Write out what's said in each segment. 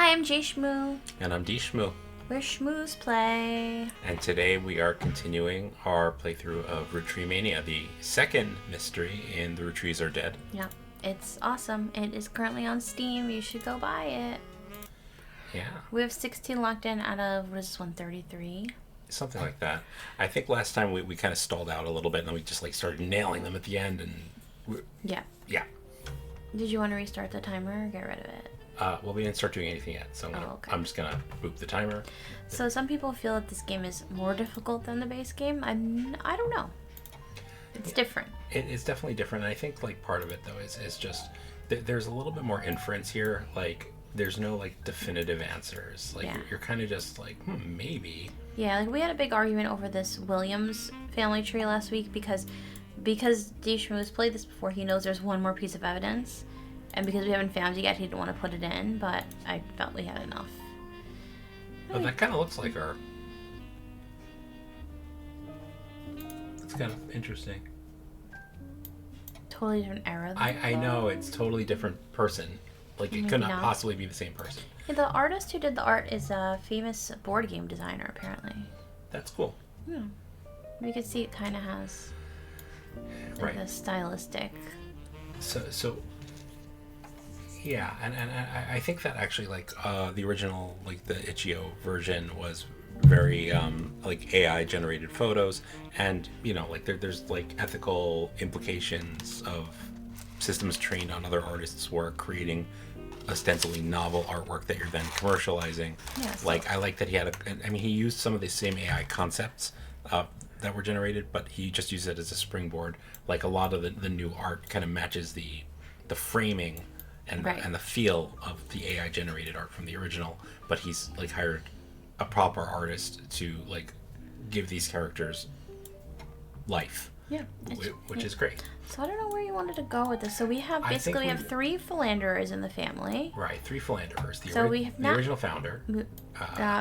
Hi, I'm JShmoo. And I'm DShmoo. We're Shmoo's Play. And today we are continuing our playthrough of Roottreemania, the second mystery in the Roottrees Are Dead. Yeah, it's awesome. It is currently on Steam. You should go buy it. Yeah. We have 16 locked in out of, what is this one, 33? Something like that. I think last time we kind of stalled out a little bit and then we just started nailing them at the end. Yeah. Yeah. Did you want to restart the timer or get rid of it? Well, we didn't start doing anything yet, so I'm just going to boop the timer. So some people feel that this game is more difficult than the base game. I don't know. It's different. It's definitely different. And I think part of it, though, is just there's a little bit more inference here. There's no definitive answers. You're kind of just maybe. Yeah, we had a big argument over this Williams family tree last week because DShmoo has played this before, he knows there's one more piece of evidence. And because we haven't found it yet, he didn't want to put it in, but I felt we had enough. Oh, that kind of looks like her. That's kind of interesting. Totally different era. I know, it's totally different person. It could not possibly be the same person. Yeah, the artist who did the art is a famous board game designer, apparently. That's cool. Yeah. You can see it kind of has the stylistic. So yeah, and I think that actually the original the itch.io version was very AI generated photos, and there's ethical implications of systems trained on other artists' work creating ostensibly novel artwork that you're then commercializing. Yes. I like that he had he used some of the same AI concepts that were generated, but he just used it as a springboard. A lot of the new art kind of matches the framing and the feel of the AI generated art from the original, but he's hired a proper artist to give these characters life. Yeah, which is great. So I don't know where you wanted to go with this. So we have we have three philanderers in the family. Right, three philanderers. We have the original founder.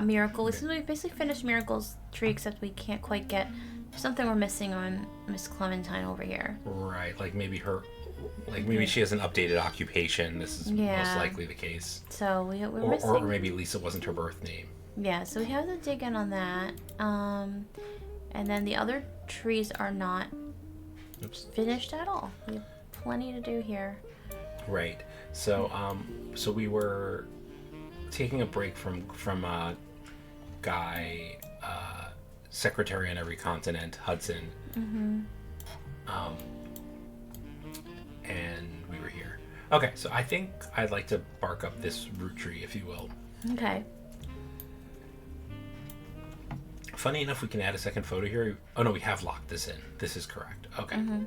Miracle. So we basically finished Miracle's tree, except we can't quite get something we're missing on Miss Clementine over here. Right, maybe her. Maybe she has an updated occupation. This is most likely the case. So we're missing. Or maybe Lisa wasn't her birth name. Yeah, so we have to dig in on that. And then the other trees are not finished at all. We have plenty to do here. Right. So so we were taking a break from Guy, secretary on every continent, Hudson. Mm-hmm. And we were here. Okay, so I think I'd like to bark up this root tree, if you will. Okay. Funny enough, we can add a second photo here. Oh no, we have locked this in. This is correct. Okay. Mm-hmm.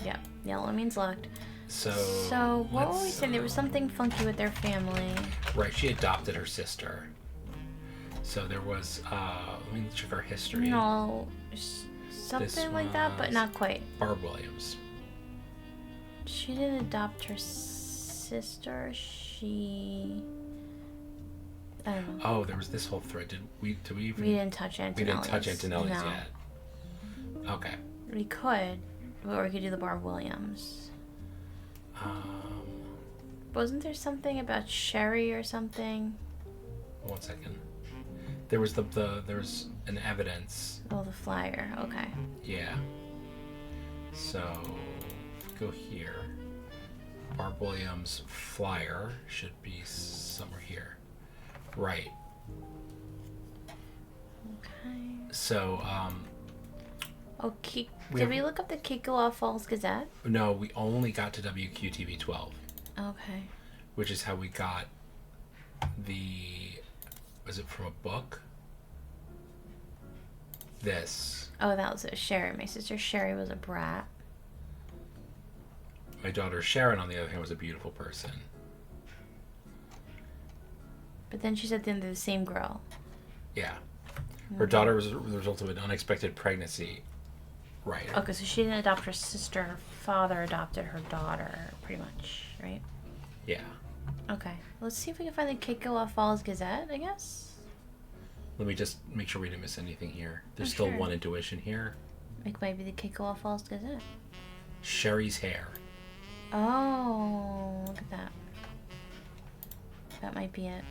Yeah, yellow means locked. So what were we saying? There was something funky with their family. Right, she adopted her sister. So there was, let me check our history. No, something like that, but not quite. Barb Williams. She didn't adopt her sister. I don't know. Oh, there was this whole thread. Did we even... We didn't touch Antonelli's. We didn't touch Antonelli's yet. Okay. We could. Or we could do the Barb Williams. Wasn't there something about Sherry or something? 1 second. There was there was an evidence. Oh, the flyer. Okay. Yeah. So, go here. Barb Williams flyer should be somewhere here. Right. Okay. So, did we look up the Kickoff Falls Gazette? No, we only got to WQTV 12. Okay. Which is how we got was it from a book? This. Oh, that was Sherry. My sister Sherry was a brat. My daughter Sharon, on the other hand, was a beautiful person. But then she's at the end of the same girl. Yeah. Her daughter was the result of an unexpected pregnancy. Right. Okay, so she didn't adopt her sister. Her father adopted her daughter, pretty much, right? Yeah. Okay. Let's see if we can find the Kickoff Falls Gazette, I guess. Let me just make sure we didn't miss anything here. There's still one intuition here. It might be the Kickoff Falls Gazette. Sherry's hair. Oh, look at that. That might be it.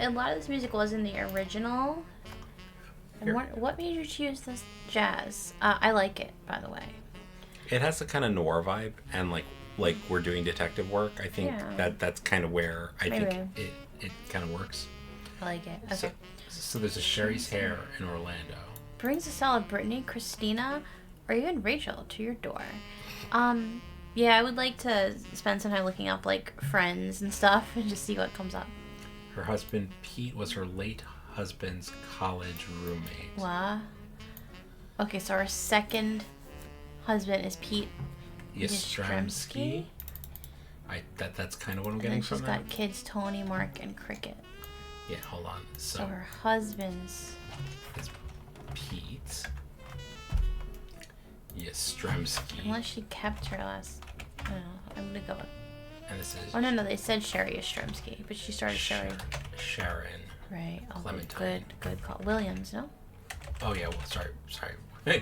a lot of this music was in the original. And what made you choose this jazz? I like it, by the way. It has a kind of noir vibe, and like we're doing detective work. I think that's kind of where I think it kind of works. I like it. Okay. So there's a Sherry's Hair in Orlando. Brings a solid Brittany, Christina, or even Rachel to your door. Yeah, I would like to spend some time looking up like friends and stuff and just see what comes up. Her husband Pete was her late husband's college roommate. What? Okay, so our second husband is Pete Yastrzemski. That's kind of what I'm getting from that. She's got kids Tony, Mark, and Cricket. Yeah, hold on. So her husband's is Pete Yastrzemski. Unless she kept her last. I don't know. I'm gonna go with. And this is. Oh no, they said Sherry Yastrzemski, but she started Sherry. Sharon. Right. Oh, Clementine. Good call. Williams, no? Oh yeah. Well, sorry.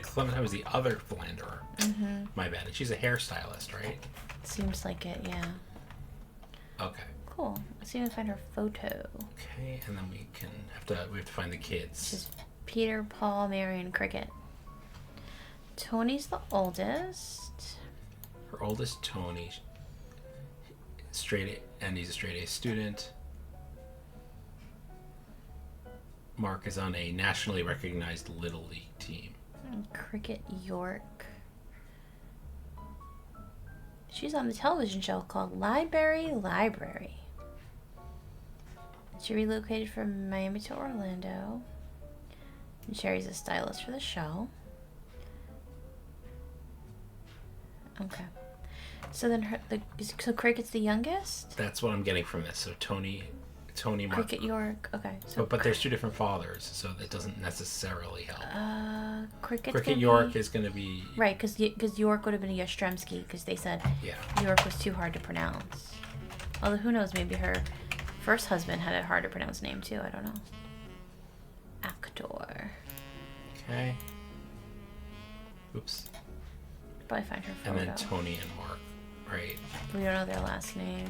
Clementine was the other philanderer. Mm-hmm. My bad. And she's a hairstylist, right? Seems like it. Yeah. Okay. Cool. Let's see if I can find her photo. Okay, and then we have to find the kids. She's Peter, Paul, Mary, and Cricket. Tony's the oldest. Her oldest, Tony, he's a straight A student. Mark is on a nationally recognized Little League team. And Cricket York. She's on the television show called Library. She relocated from Miami to Orlando. And Sherry's a stylist for the show. Okay. So then so Cricket's the youngest? That's what I'm getting from this. So Tony Mark. Cricket York. Okay. So but there's two different fathers, so that doesn't necessarily help. Cricket York is going to be right, because York would have been a Yastrzemski, because they said York was too hard to pronounce. Although who knows, maybe her first husband had a hard to pronounce name too. I don't know. Actor. Okay. Oops. Probably find her photo. And then Tony and Mark, right? We don't know their last name.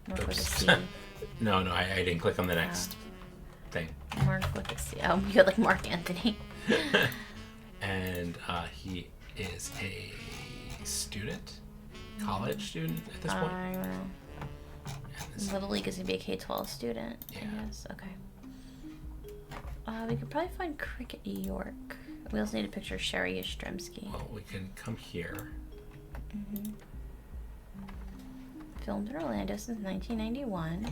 Mark with a C. No, I didn't click on the next thing. Mark with a C. Oh, you had like Mark Anthony. And he is a student, college student at this point. I don't know. Little League is going to be a K-12 student, I guess. Okay. We could probably find Cricket York. We also need a picture of Sherry Yastrzemski. Well, we can come here. Mm-hmm. Filmed in Orlando since 1991.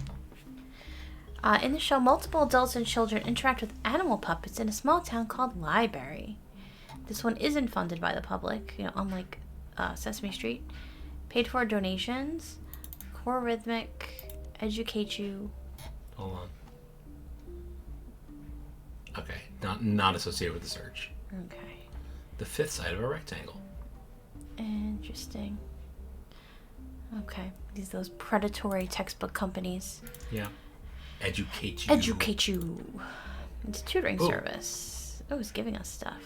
In the show, multiple adults and children interact with animal puppets in a small town called Library. This one isn't funded by the public, unlike Sesame Street. Paid for donations. Core Rhythmic, Educate You. Hold on. Okay, not associated with the search. Okay. The fifth side of a rectangle. Interesting. Okay, those predatory textbook companies. Yeah. Educate You. It's a tutoring service. Oh, it's giving us stuff.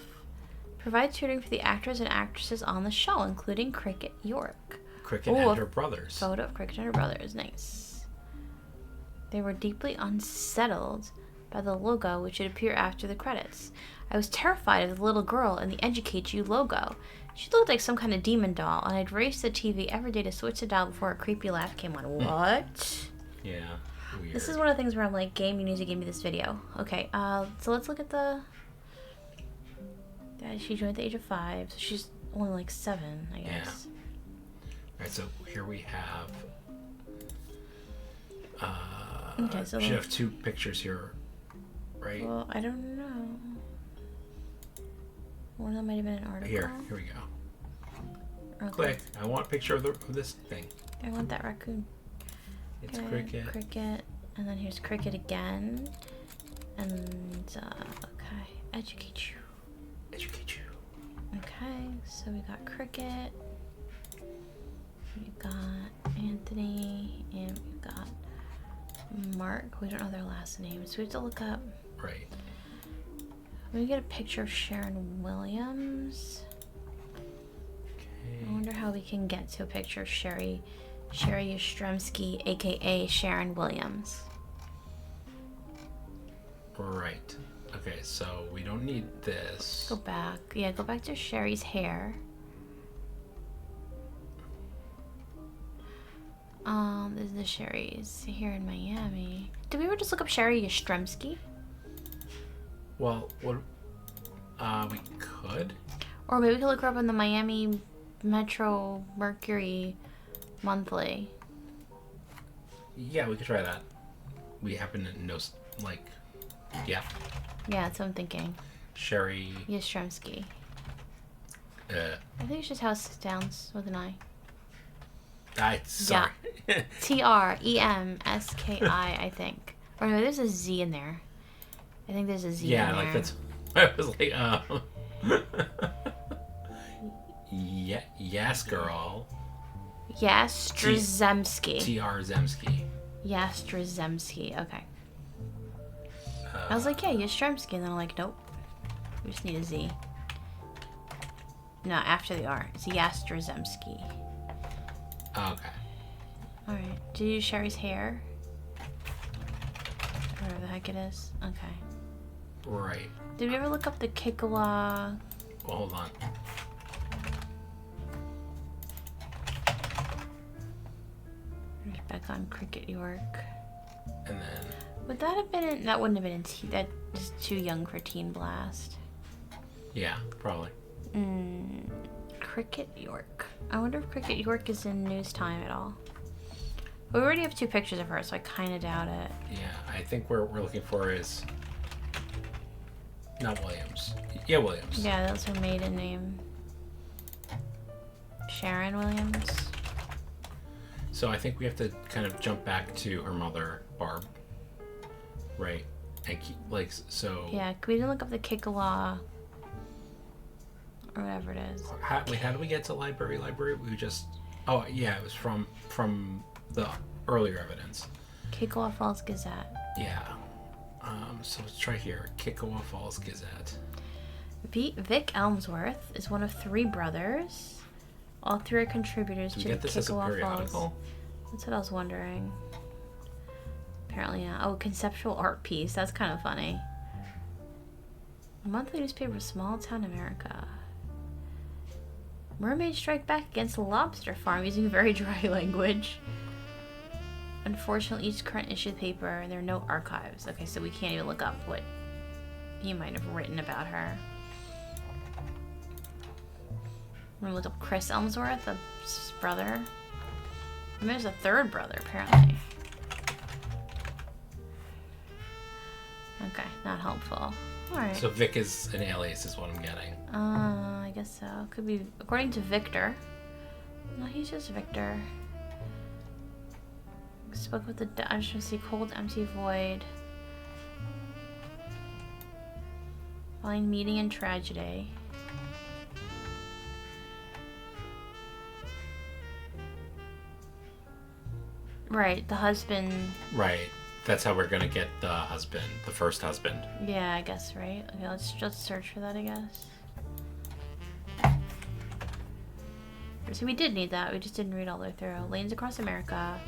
Provide tutoring for the actors and actresses on the show, including Cricket York. Cricket and her brothers. Photo of Cricket and her brothers. Nice. They were deeply unsettled by the logo, which would appear after the credits. I was terrified of the little girl in the Educate You logo. She looked like some kind of demon doll, and I'd race the TV every day to switch the dial before a creepy laugh came on. What? Yeah. Weird. This is one of the things where I'm like, game, you need to give me this video. Okay, so let's look at the... She joined at the age of 5, so she's only like 7, I guess. Yeah. Alright, so here we have... okay, so... We should have 2 pictures here, right? Well, I don't know. One of them might have been an article. Here we go. Okay. Click. I want a picture of this thing. I want that raccoon. It's Cricket. Cricket. And then here's Cricket again. And, okay. Educate You. Okay, so we got Cricket. We got Anthony. And we got Mark. We don't know their last names. So we have to look up. Right. We get a picture of Sharon Williams. Okay. I wonder how we can get to a picture of Sherry Sherry Yastrzemski, aka Sharon Williams. Right. Okay, so we don't need this. Go back. Yeah, go back to Sherry's hair. This is the Sherry's here in Miami. Did we ever just look up Sherry Yastrzemski? Well, what? We could. Or maybe we could look her up in the Miami Metro Mercury Monthly. Yeah, we could try that. We happen to know, like, yeah. Yeah, that's what I'm thinking. Sherry Yastrzemski. I think it's just how it sounds with an I. Sorry. Yeah. Tremski, I think. Or no, there's a Z in there. I think there's a Z in there. Yeah, like that's. I was like, yeah, yes, girl. Yastrzemski. T.R. Zemski. Yastrzemski. Okay. I was like, yeah, Yastrzemski, and then I'm like, nope. We just need a Z. No, after the R. It's Yastrzemski. Okay. Alright. Did you use Sherry's hair? Whatever the heck it is. Okay. Right. Did we ever look up the Kikawa? Well, hold on. Back on Cricket York. And then. Would that have been in, that wouldn't have been in that is too young for Teen Blast. Yeah, probably. Cricket York. I wonder if Cricket York is in News Time at all. But we already have 2 pictures of her, so I kind of doubt it. Yeah, I think what we're looking for is not Williams. Yeah, Williams. Yeah, that's her maiden name. Sharon Williams. So I think we have to kind of jump back to her mother, Barb. Right. And keep, like, so. Yeah, we didn't look up the Kikawa. Or whatever it is. How do we get to library? We just. Oh, yeah, it was from the earlier evidence. Kikawa Falls Gazette. Yeah. So let's try here. Kikawa Falls Gazette. Vic Elmsworth is one of 3 brothers. All 3 are contributors Do we to get the this as a Kikawa periodical? Falls. That's what I was wondering. Apparently not. Oh, conceptual art piece. That's kind of funny. A monthly newspaper, Small Town America. Mermaids strike back against the lobster farm using very dry language. Unfortunately, each current issue of the paper, there are no archives. Okay, so we can't even look up what he might have written about her. I'm gonna look up Chris Elmsworth, the brother. And there's a 3rd brother, apparently. Okay, not helpful. Alright. So Vic is an alias is what I'm getting. I guess so. Could be, according to Victor. No, he's just Victor. Spoke with the see cold, empty void. Find meaning in tragedy. Right, the husband. Right. That's how we're gonna get the husband, the first husband. Yeah, I guess, right? Okay, let's just search for that, I guess. So we did need that. We just didn't read all the way through. Lanes Across America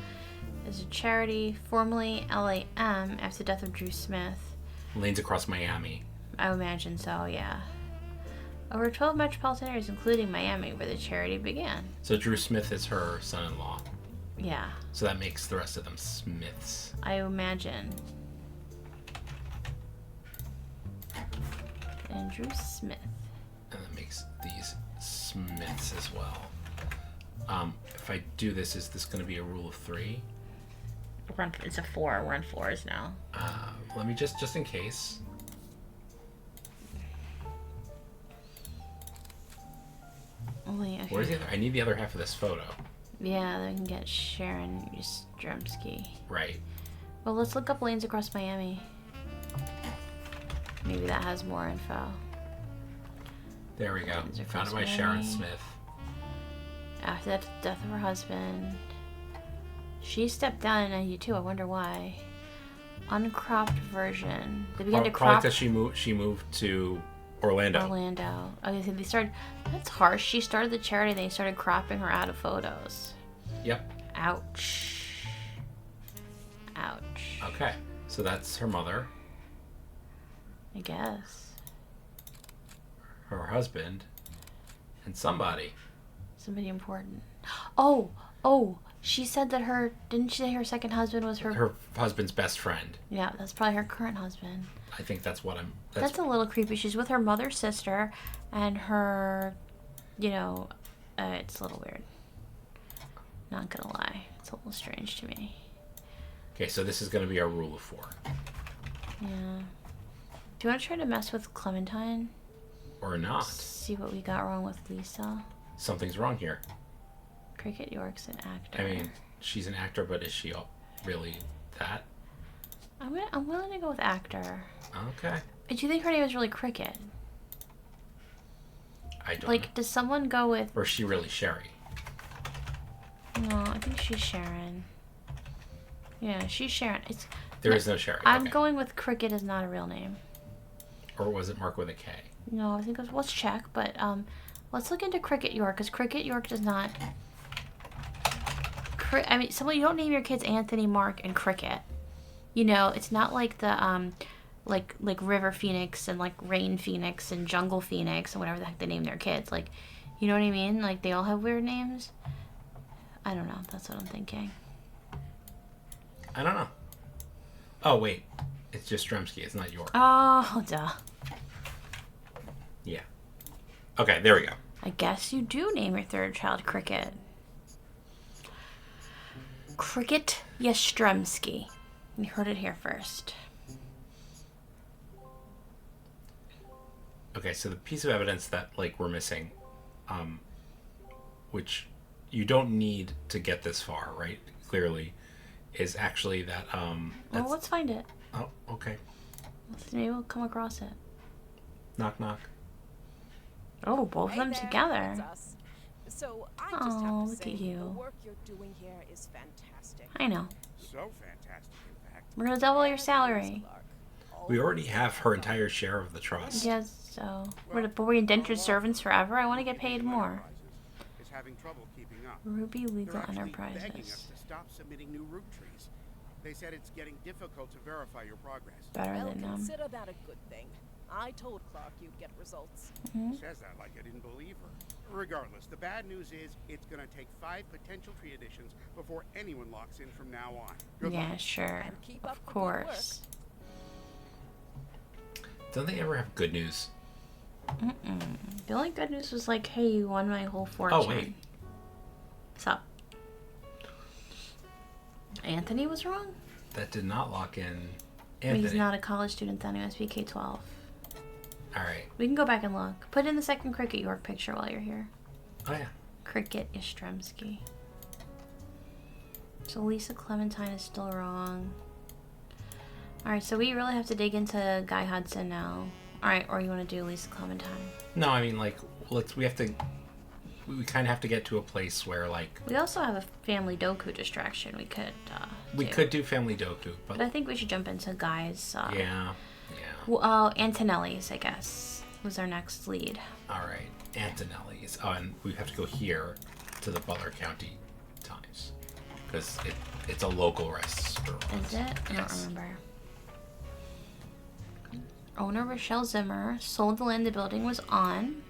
is a charity, formerly LAM, after the death of Drew Smith. Lanes Across Miami. I would imagine so, yeah. Over 12 metropolitan areas, including Miami, where the charity began. So Drew Smith is her son-in-law. Yeah. So that makes the rest of them Smiths. I imagine. Andrew Smith. And that makes these Smiths as well. If I do this, is this going to be a rule of 3? It's a 4. We're on 4s now. Let me just in case. Only, okay. Where's the other? I need the other half of this photo. Yeah, then we can get Sharon Yastrzemski. Right. Well, let's look up Lanes Across Miami. Maybe that has more info. There we go. Lanes Across Founded by Miami. Sharon Smith. After the death of her husband. She stepped down in 92. I wonder why. Uncropped version. They began to Probably crop because she moved to Orlando. Okay, so they started. That's harsh. She started the charity, and they started cropping her out of photos. Yep. Ouch. Ouch. Okay, so that's her mother, I guess. her husband, and somebody. Somebody important. Oh, she said that didn't she say her second husband was Her husband's best friend. Yeah, that's probably her current husband. I think that's what I'm... That's a little creepy. She's with her mother's sister and her, it's a little weird. Not gonna lie. It's a little strange to me. Okay, so this is going to be our rule of 4. Yeah. Do you want to try to mess with Clementine? Or not. See what we got wrong with Lisa? Something's wrong here. Cricket York's an actor. I mean, she's an actor, but is she really that? I'm willing to go with actor. Okay. Do you think her name is really Cricket? I don't know. Does someone go with... Or is she really Sherry? No, I think she's Sharon. Yeah, she's Sharon. There is no Sherry. I'm okay. going with Cricket is not a real name. Or was it Mark with a K? No, I think let's check, but let's look into Cricket York, because Cricket York does not... I mean, you don't name your kids Anthony, Mark, and Cricket. It's not like the, like River Phoenix and, like, Rain Phoenix and Jungle Phoenix and whatever the heck they name their kids. Like, you know what I mean? Like, they all have weird names. I don't know. That's what I'm thinking. I don't know. Oh, wait. It's just Stremski. It's not York. Oh, duh. Yeah. Okay, there we go. I guess you do name your third child Cricket. Cricket Yastremski. You heard it here first. Okay, so the piece of evidence that, like, we're missing, which you don't need to get this far, right? Clearly, is actually that, Well, let's find it. Oh, okay. Maybe we'll come across it. Knock, knock. Oh, both of them together. It's us. So I just have to look say, at you. the work you're doing here is fantastic. I know. So fantastic, in fact. We're gonna double your salary. We already have her entire share of the trust. Yes, so but we're indentured servants forever. I want to get paid more. Is having trouble keeping up. Ruby They're Legal actually begging us Enterprises. to stop submitting new root trees. They said it's getting difficult to verify your progress. Better Well, than consider that a good thing. I told Clark you'd get results. Says that like I didn't believe her. Regardless, the bad news is it's going to take 5 potential tree additions before anyone locks in from now on. Good Yeah, luck. sure. And keep up Of the good work. course. Don't they ever have good news? The only good news was like, hey, you won my whole fortune. Oh, wait. What's up? Anthony was wrong? That did not lock in But Anthony. he's not a college student then. He must be K-12. All right. We can go back and look. Put in the second Cricket York picture while you're here. Oh, yeah. Cricket Yastremski. So Lisa Clementine is still wrong. Alright, so we really have to dig into Guy Hudson now. Alright, or you want to do Lisa Clementine? No, I mean, like, we kind of have to get to a place where, like... We also have a family Doku distraction we could We could do Family Doku, But I think we should jump into Guy's... yeah. Antonelli's, I guess, was our next lead. All right. Antonelli's. Oh, and we have to go here to the Butler County Times. Because it's a local restaurant. Is it? I don't remember. Owner Rochelle Zimmer sold the land the building was on.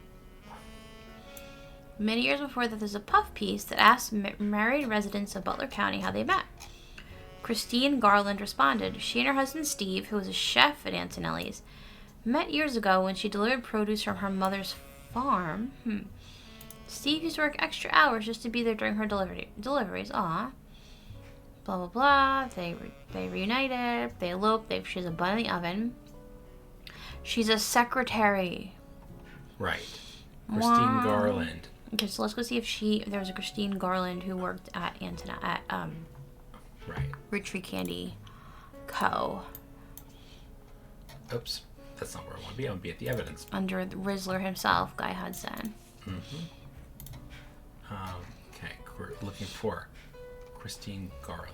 Many years before that, there's a puff piece that asks married residents of Butler County how they met. Christine Garland responded. She and her husband Steve, who was a chef at Antonelli's, met years ago when she delivered produce from her mother's farm. Steve used to work extra hours just to be there during her deliveries. Aw. Blah, blah, blah. They reunited. They eloped. She has a bun in the oven. She's a secretary. Right. Christine Garland. Okay, so let's go see if there was a Christine Garland who worked at Right. Roottrees Candy Co. Oops. That's not where I want to be. I want to be at the evidence. Under the Rizzler himself, Guy Hudson. Okay. We're looking for Christine Garland.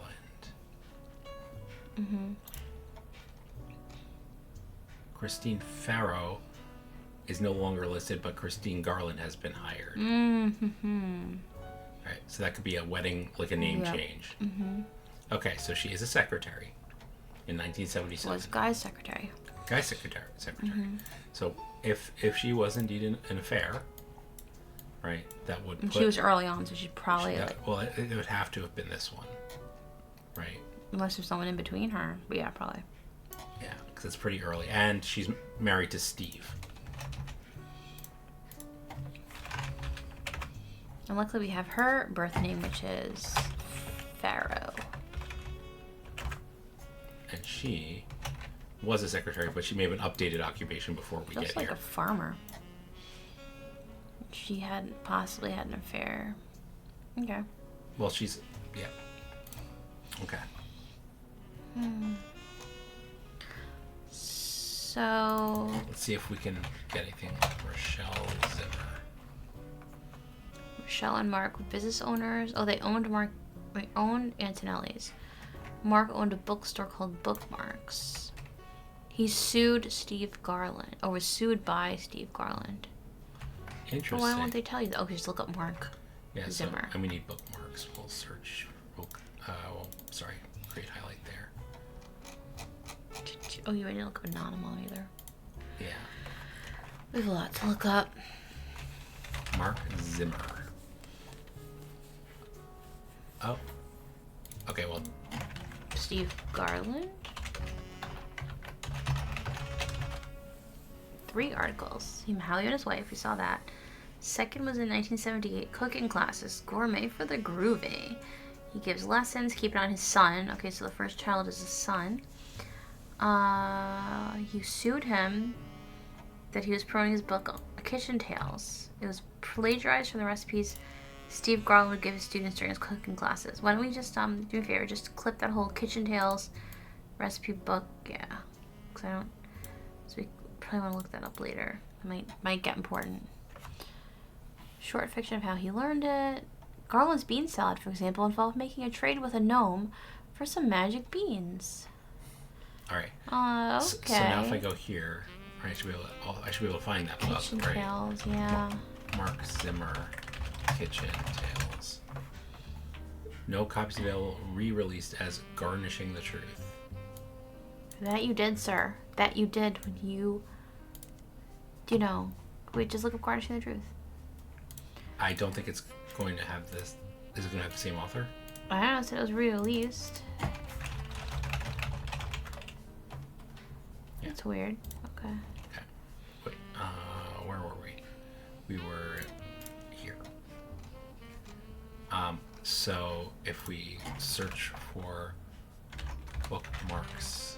Christine Farrow is no longer listed, but Christine Garland has been hired. All right. So that could be a wedding, like a name Yep. change. Mm-hmm. Okay, so she is a secretary in 1977. Was Guy's secretary. Guy's secretary. Mm-hmm. So if she was indeed an affair, right, that would And put... she was early on, so she'd probably, well, it would have to have been this one, right? unless there's someone in between her. But yeah, probably. Yeah, because it's pretty early. And she's married to Steve. And luckily we have her birth name, which is Pharaoh. And she was a secretary, but she may have an updated occupation before we Just get like here. a farmer. She had possibly had an affair. Okay. Well, she's... Yeah. Okay. So... Let's see if we can get anything. Rochelle Zimmer. Michelle and Mark were business owners. Oh, they owned Antonelli's. Mark owned a bookstore called Bookmarks. He sued Steve Garland, or was sued by Steve Garland. Interesting. Well, why won't they tell you that? Okay, just look up Mark Zimmer. So, and we need bookmarks. We'll search. Sorry, create highlight there. Oh, you didn't look up Anonymous either. Yeah. We have a lot to look up. Mark Zimmer. Oh. Okay, well. Steve Garland. 3 articles. Him, Howie and his wife. We saw that. Second was in 1978. Cooking classes. Gourmet for the groovy. He gives lessons. Keep it on his son. Okay, so the first child is his son. You sued him that he was promoting his book, Kitchen Tales. It was plagiarized from the recipes Steve Garland would give his students during his cooking classes. Why don't we just do me a favor, just clip that whole Kitchen Tales recipe book, yeah. Cause I don't. So we probably want to look that up later. It might get important. Short fiction of how he learned it. Garland's bean salad, for example, involved making a trade with a gnome for some magic beans. All right. Okay. So now if I go here, right, I should be able to find that book, Kitchen right? Tales, yeah. Mark Zimmer, Kitchen Tales. No copies available. Re-released as Garnishing the Truth. That you did, sir. That you did when you... Wait, just look up Garnishing the Truth. I don't think it's going to have this. Is it going to have the same author? I don't know, it said it was re-released. Yeah. That's weird. Okay. Okay. Wait, where were we? We were here. So if we search for bookmarks,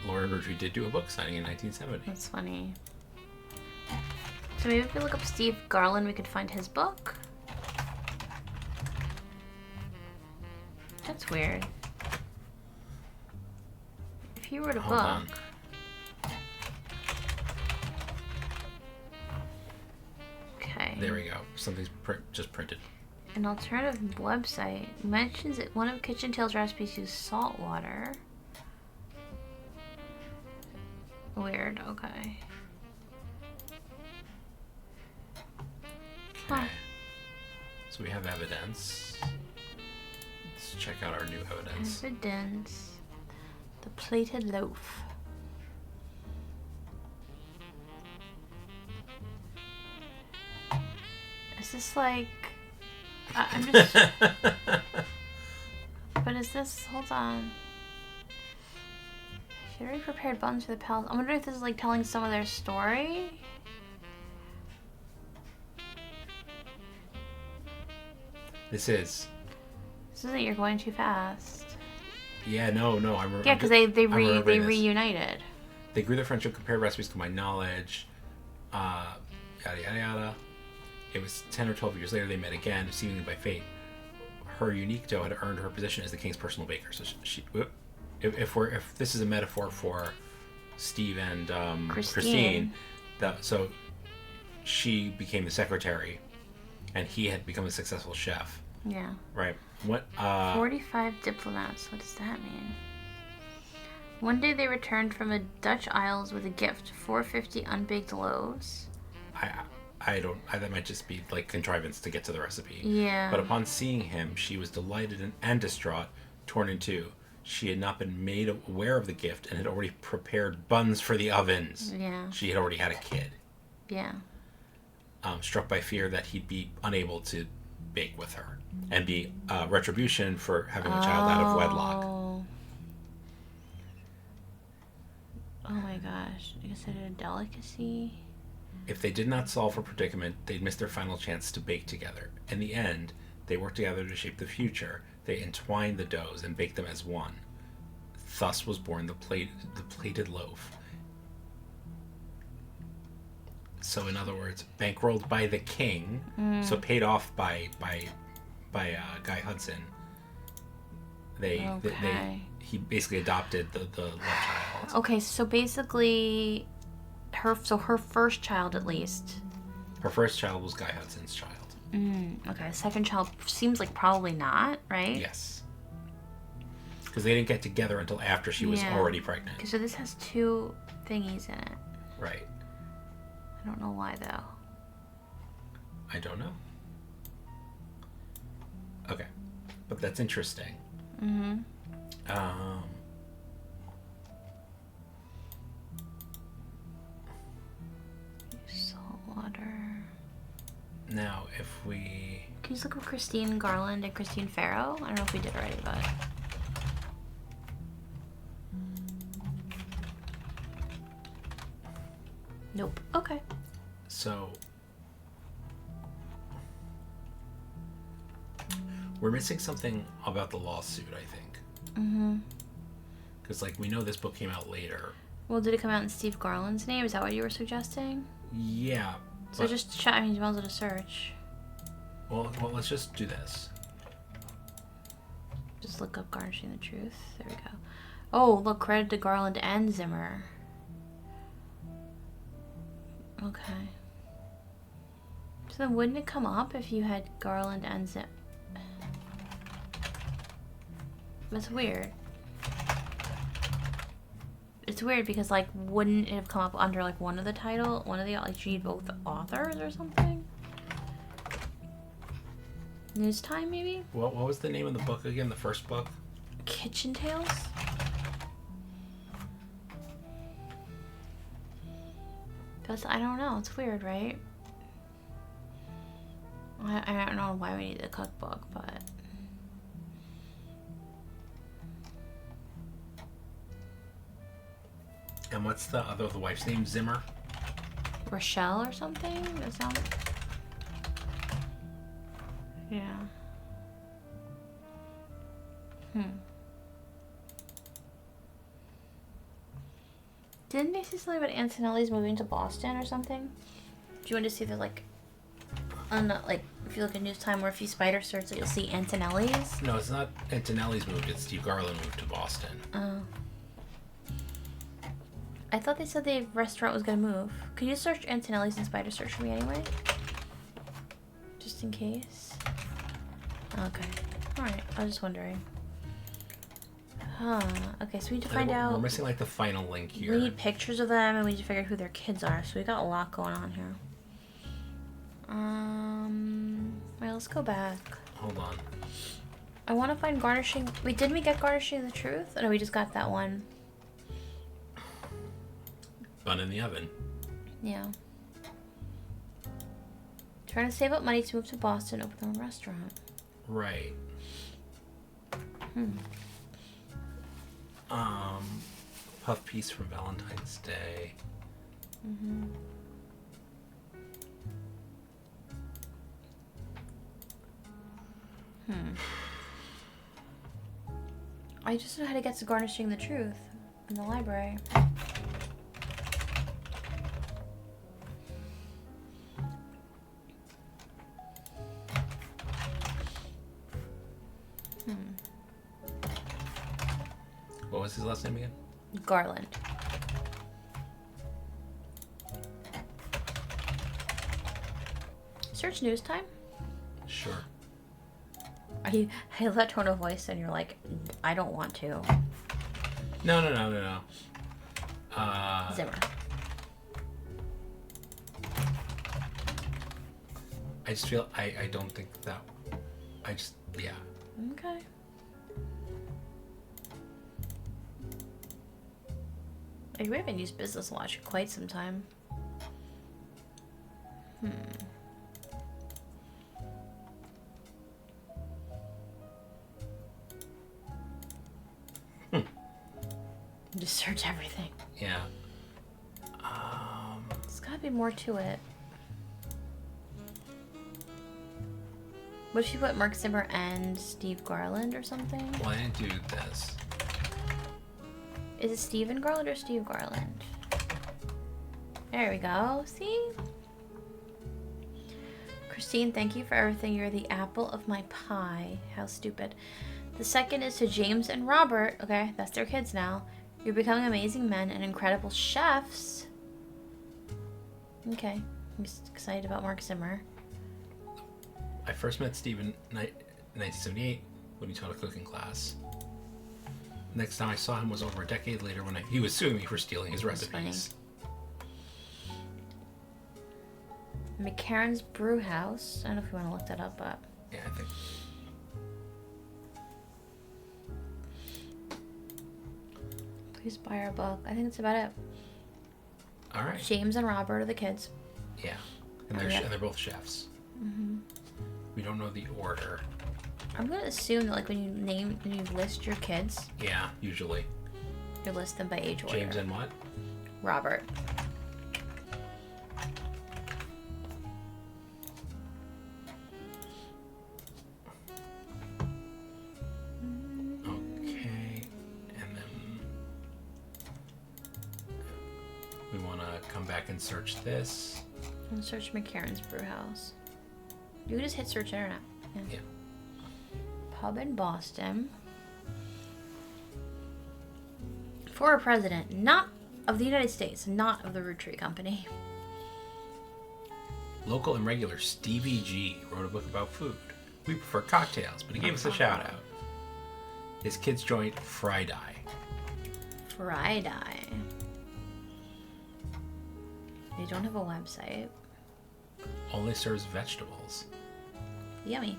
Laura Roottrees did do a book signing in 1970. That's funny. So maybe if we look up Steve Garland, we could find his book. That's weird. If he wrote a Hold book... on. Okay. There we go. Something's just printed. An alternative website mentions that one of Kitchen Tales recipes used salt water. Weird, okay. Huh. Okay. So we have evidence. Let's check out our new evidence. Evidence. The plated loaf. Is this like... I'm just... But is this... Hold on. She already prepared buns for the palace. I wonder if this is like telling some of their story? This is. This isn't You're Going Too Fast. Yeah, no, I remember. Yeah, because they reunited. They grew their friendship, compared recipes, combined knowledge, yada yada yada. It was 10 or 12 years later they met again, seemingly by fate. Her unique dough had earned her position as the king's personal baker. So if this is a metaphor for Steve and Christine, so she became the secretary, and he had become a successful chef. Yeah. Right. What? 45 diplomats. What does that mean? One day they returned from the Dutch Isles with a gift: 450 unbaked loaves. that might just be like contrivance to get to the recipe. Yeah. But upon seeing him, she was delighted and distraught, torn in two. She had not been made aware of the gift and had already prepared buns for the ovens. Yeah. She had already had a kid. Yeah. Struck by fear that he'd be unable to bake with her and be retribution for having a child out of wedlock. Oh my gosh. I guess it a delicacy. If they did not solve her predicament, they'd miss their final chance to bake together. In the end, they worked together to shape the future. They entwined the doughs and baked them as one. Thus was born the plated loaf. So, in other words, bankrolled by the king, so paid off by Guy Hudson. He basically adopted the love child. Okay, so basically, her first child at least. Her first child was Guy Hudson's child. Okay, second child seems like probably not, right? Yes. Because they didn't get together until after she was already pregnant. Okay, so this has two thingies in it. Right. I don't know why, though. I don't know. Okay. But that's interesting. Mm-hmm. Salt water. Now, if we... Can you just look up Christine Garland and Christine Farrow? I don't know if we did already, but... Nope. Okay. So... We're missing something about the lawsuit, I think. Mm-hmm. Because, like, we know this book came out later. Well, did it come out in Steve Garland's name? Is that what you were suggesting? Yeah. So just chat. I mean, you might as well just search. Well, let's just do this. Just look up Garnishing the Truth. There we go. Oh, look, credit to Garland and Zimmer. Okay. So then wouldn't it come up if you had Garland and Zimmer? That's weird. It's weird because, like, wouldn't it have come up under, like, one of the, like, you need both authors or something? News Time, maybe? What was the name of the book again, the first book? Kitchen Tales? I don't know. It's weird, right? I don't know why we need a cookbook, but... And what's the wife's name? Zimmer? Rochelle or something? That sounds... Yeah. Didn't they say something about Antonelli's moving to Boston or something? Do you want to see the, like... if you look at News Time or if you spider search it, you'll see Antonelli's? No, it's not Antonelli's moved. It's Steve Garland moved to Boston. Oh. I thought they said the restaurant was gonna move. Could you search Antonelli's and spider search for me anyway? Just in case. Okay. Alright, I was just wondering. Huh. Okay, so we need to find out... We're missing, like, the final link here. We need pictures of them, and we need to figure out who their kids are. So we got a lot going on here. Alright, let's go back. Hold on. I want to find Garnishing... Wait, didn't we get Garnishing the Truth? Or no, we just got that one. Bun in the oven. Yeah. Trying to save up money to move to Boston, open their own restaurant. Right. Puff piece from Valentine's Day. I just know how to get to Garnishing the Truth in the library. What was his last name again? Garland. Search News Time. Sure. Are you? I have that tone of voice, and you're like, I don't want to. No. Zimmer. I just feel I don't think that. Yeah. Okay. Like, we haven't used Business Watch in quite some time. Just search everything. Yeah. There's gotta be more to it. What if you put Mark Zimmer and Steve Garland or something? Well, I didn't do this. Is it Steven Garland or Steve Garland? There we go. See? Christine, thank you for everything. You're the apple of my pie. How stupid. The second is to James and Robert. Okay, that's their kids now. You're becoming amazing men and incredible chefs. Okay. I'm just excited about Mark Zimmer. I first met Steve in 1978 when he taught a cooking class. Next time I saw him was over a decade later when he was suing me for stealing his recipes. McCarran's Brew House. I don't know if you want to look that up, but... Yeah, I think. Please buy our book. I think that's about it. All right. James and Robert are the kids. Yeah, and they're both chefs. Mm-hmm. We don't know the order. I'm gonna assume that, like, when you list your kids, Yeah, usually. you list them by age order. James and what? Robert. Okay, and then we want to come back and search this. And search McCarran's Brew House. You can just hit search internet. Yeah. Pub in Boston. Former president, not of the United States, not of the Roottrees Company. Local and regular Stevie G wrote a book about food. We prefer cocktails, but he gave us a shout out. His kids joined Fried Eye. Fried Eye. They don't have a website. Only serves vegetables. Yummy.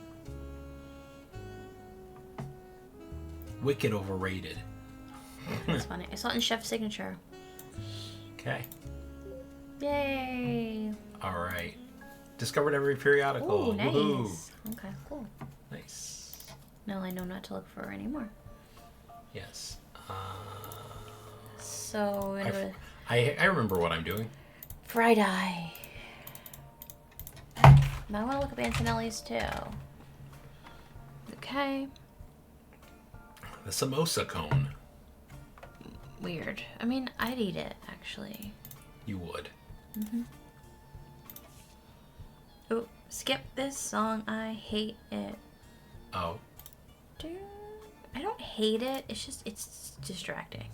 Wicked overrated. That's funny. I saw it in Chef's Signature. Okay. Yay! All right. Discovered every periodical. Ooh, nice. Woohoo. Okay, cool. Nice. Now I know not to look for her anymore. Yes. So we're gonna go to I remember what I'm doing. Fried Eye. Now I want to look up Antonelli's too. Okay. The samosa cone. Weird. I mean, I'd eat it, actually. You would. Oh, skip this song. I hate it. Oh. I don't hate it. It's just, it's distracting.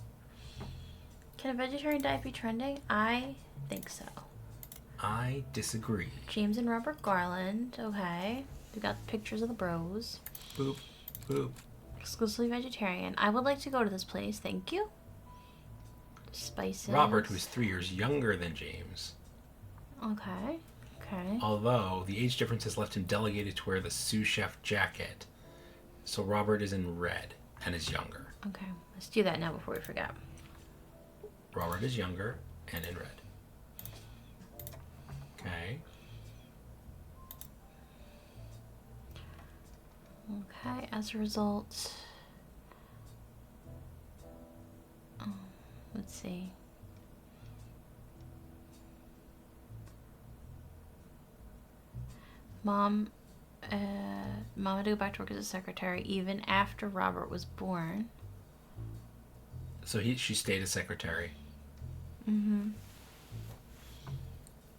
Can a vegetarian diet be trending? I think so. I disagree. James and Robert Garland. Okay. We got pictures of the bros. Boop. Boop. Exclusively vegetarian. I would like to go to this place. Thank you. Spices. Robert, who's 3 years younger than James. Okay. Okay. Although the age difference has left him delegated to wear the sous chef jacket. So Robert is in red and is younger. Okay. Let's do that now before we forget. Robert is younger and in red. Okay. Okay. As a result, let's see. Mom had to go back to work as a secretary even after Robert was born. So she stayed a secretary. Mm-hmm.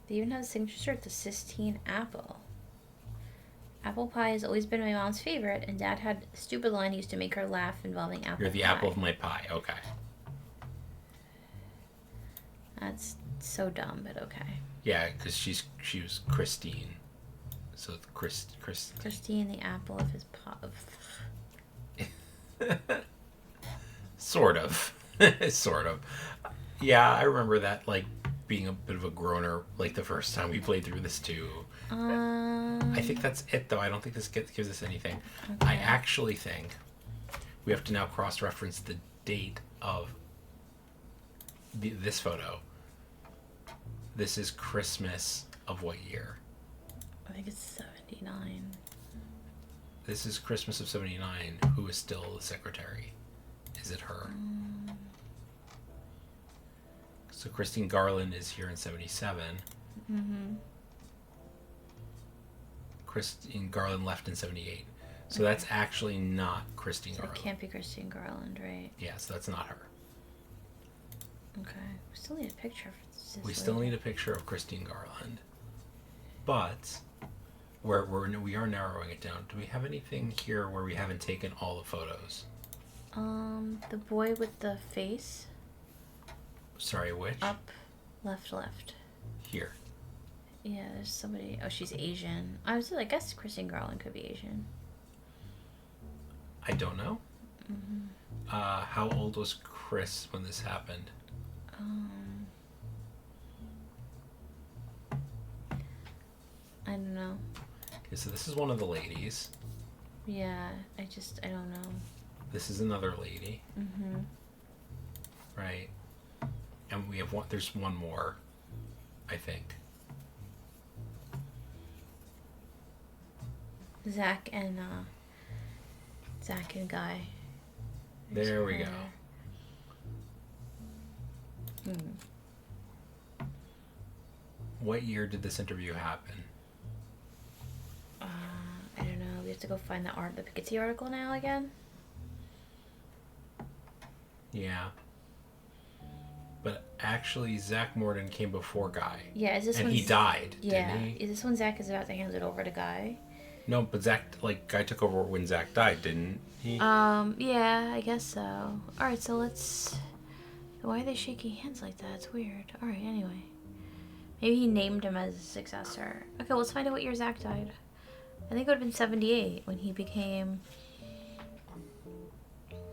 They even have a signature shirt, the Sistine Apple. Apple pie has always been my mom's favorite, and Dad had a stupid line he used to make her laugh involving apple pie. You're the apple of my pie. Okay. That's so dumb, but okay. Yeah, because she was Christine. So Christine, the apple of his pie. Sort of. Sort of. Yeah, I remember that, like, being a bit of a groaner like the first time we played through this too. I think that's it, though. I don't think this gives us anything. Okay. I actually think we have to now cross-reference the date of this photo. This is Christmas of what year? I think it's 79. This is Christmas of 79. Who is still the secretary? Is it her? So Christine Garland is here in 77. Mm-hmm. Christine Garland left in 78. So that's actually not Christine So it Garland. can't be Christine Garland, right? Yeah, so that's not her. Okay. We still need a picture of this. We still need a picture of Christine Garland. But we are narrowing it down. Do we have anything here where we haven't taken all the photos? The boy with the face. Sorry, which? Up, left. Here. Yeah, there's somebody. Oh, she's Asian. I guess Christine Garland could be Asian. I don't know. Mm-hmm. How old was Chris when this happened? I don't know. Okay, so this is one of the ladies. Yeah, I don't know. This is another lady. Mm-hmm. Right. And we have one. There's one more, I think. Zach and Guy. There's There we her. go. What year did this interview happen? I don't know. We have to go find the Piketty article now again. Yeah. But actually, Zach Morden came before Guy. Yeah, is this and one? he died, Yeah, didn't he? is this when Zach is about to hand it over to Guy? No, but Guy took over when Zach died, didn't he? Yeah, I guess so. All right, so let's. Why are they shaking hands like that? It's weird. All right, anyway. Maybe he named him as a successor. Okay, let's find out what year Zach died. I think it would have been 78 when he became.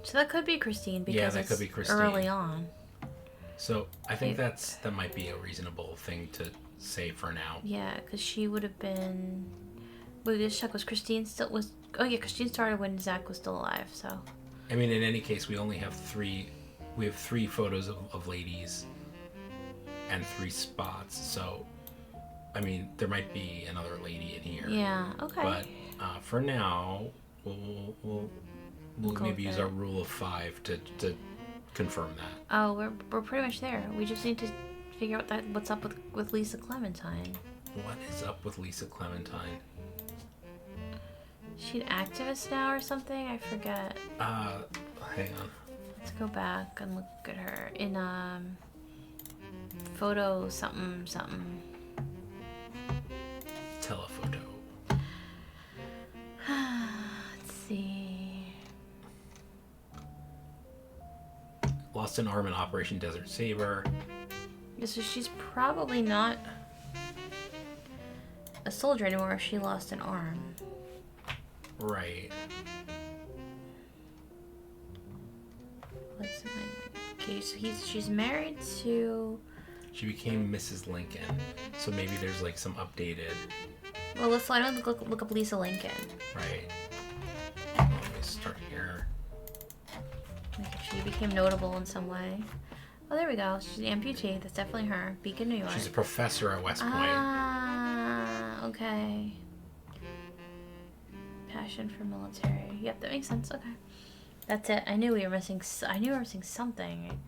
So that could be Christine because that it's could be Christine. early on. So I think that might be a reasonable thing to say for now. Yeah, because she would have been. Wait, just check. Was Christine still was? Oh yeah, Christine started when Zach was still alive. So. I mean, in any case, we only have three. We have 3 photos of ladies and 3 spots. So, I mean, there might be another lady in here. Yeah. Okay. But for now, we'll go maybe with use it. our rule of 5 to confirm that. Oh, we're pretty much there. We just need to figure out what's up with Lisa Clementine. What is up with Lisa Clementine? Is she an activist now or something? I forget. Hang on. Let's go back and look at her in photo something. Telephoto. Let's see. Lost an arm in Operation Desert Saber. Yeah, so she's probably not a soldier anymore if she lost an arm. Right. Let's okay, so she's married to. She became Mrs. Lincoln. So maybe there's like some updated. Well, let's look up Lisa Lincoln. Right. Let me start here. Like if she became notable in some way. Oh, there we go. She's an amputee. That's definitely her. Beacon, New York. She's a professor at West Point. Ah, okay. Passion for military. Yep, that makes sense. Okay. That's it. I knew we were missing. I knew we were missing something.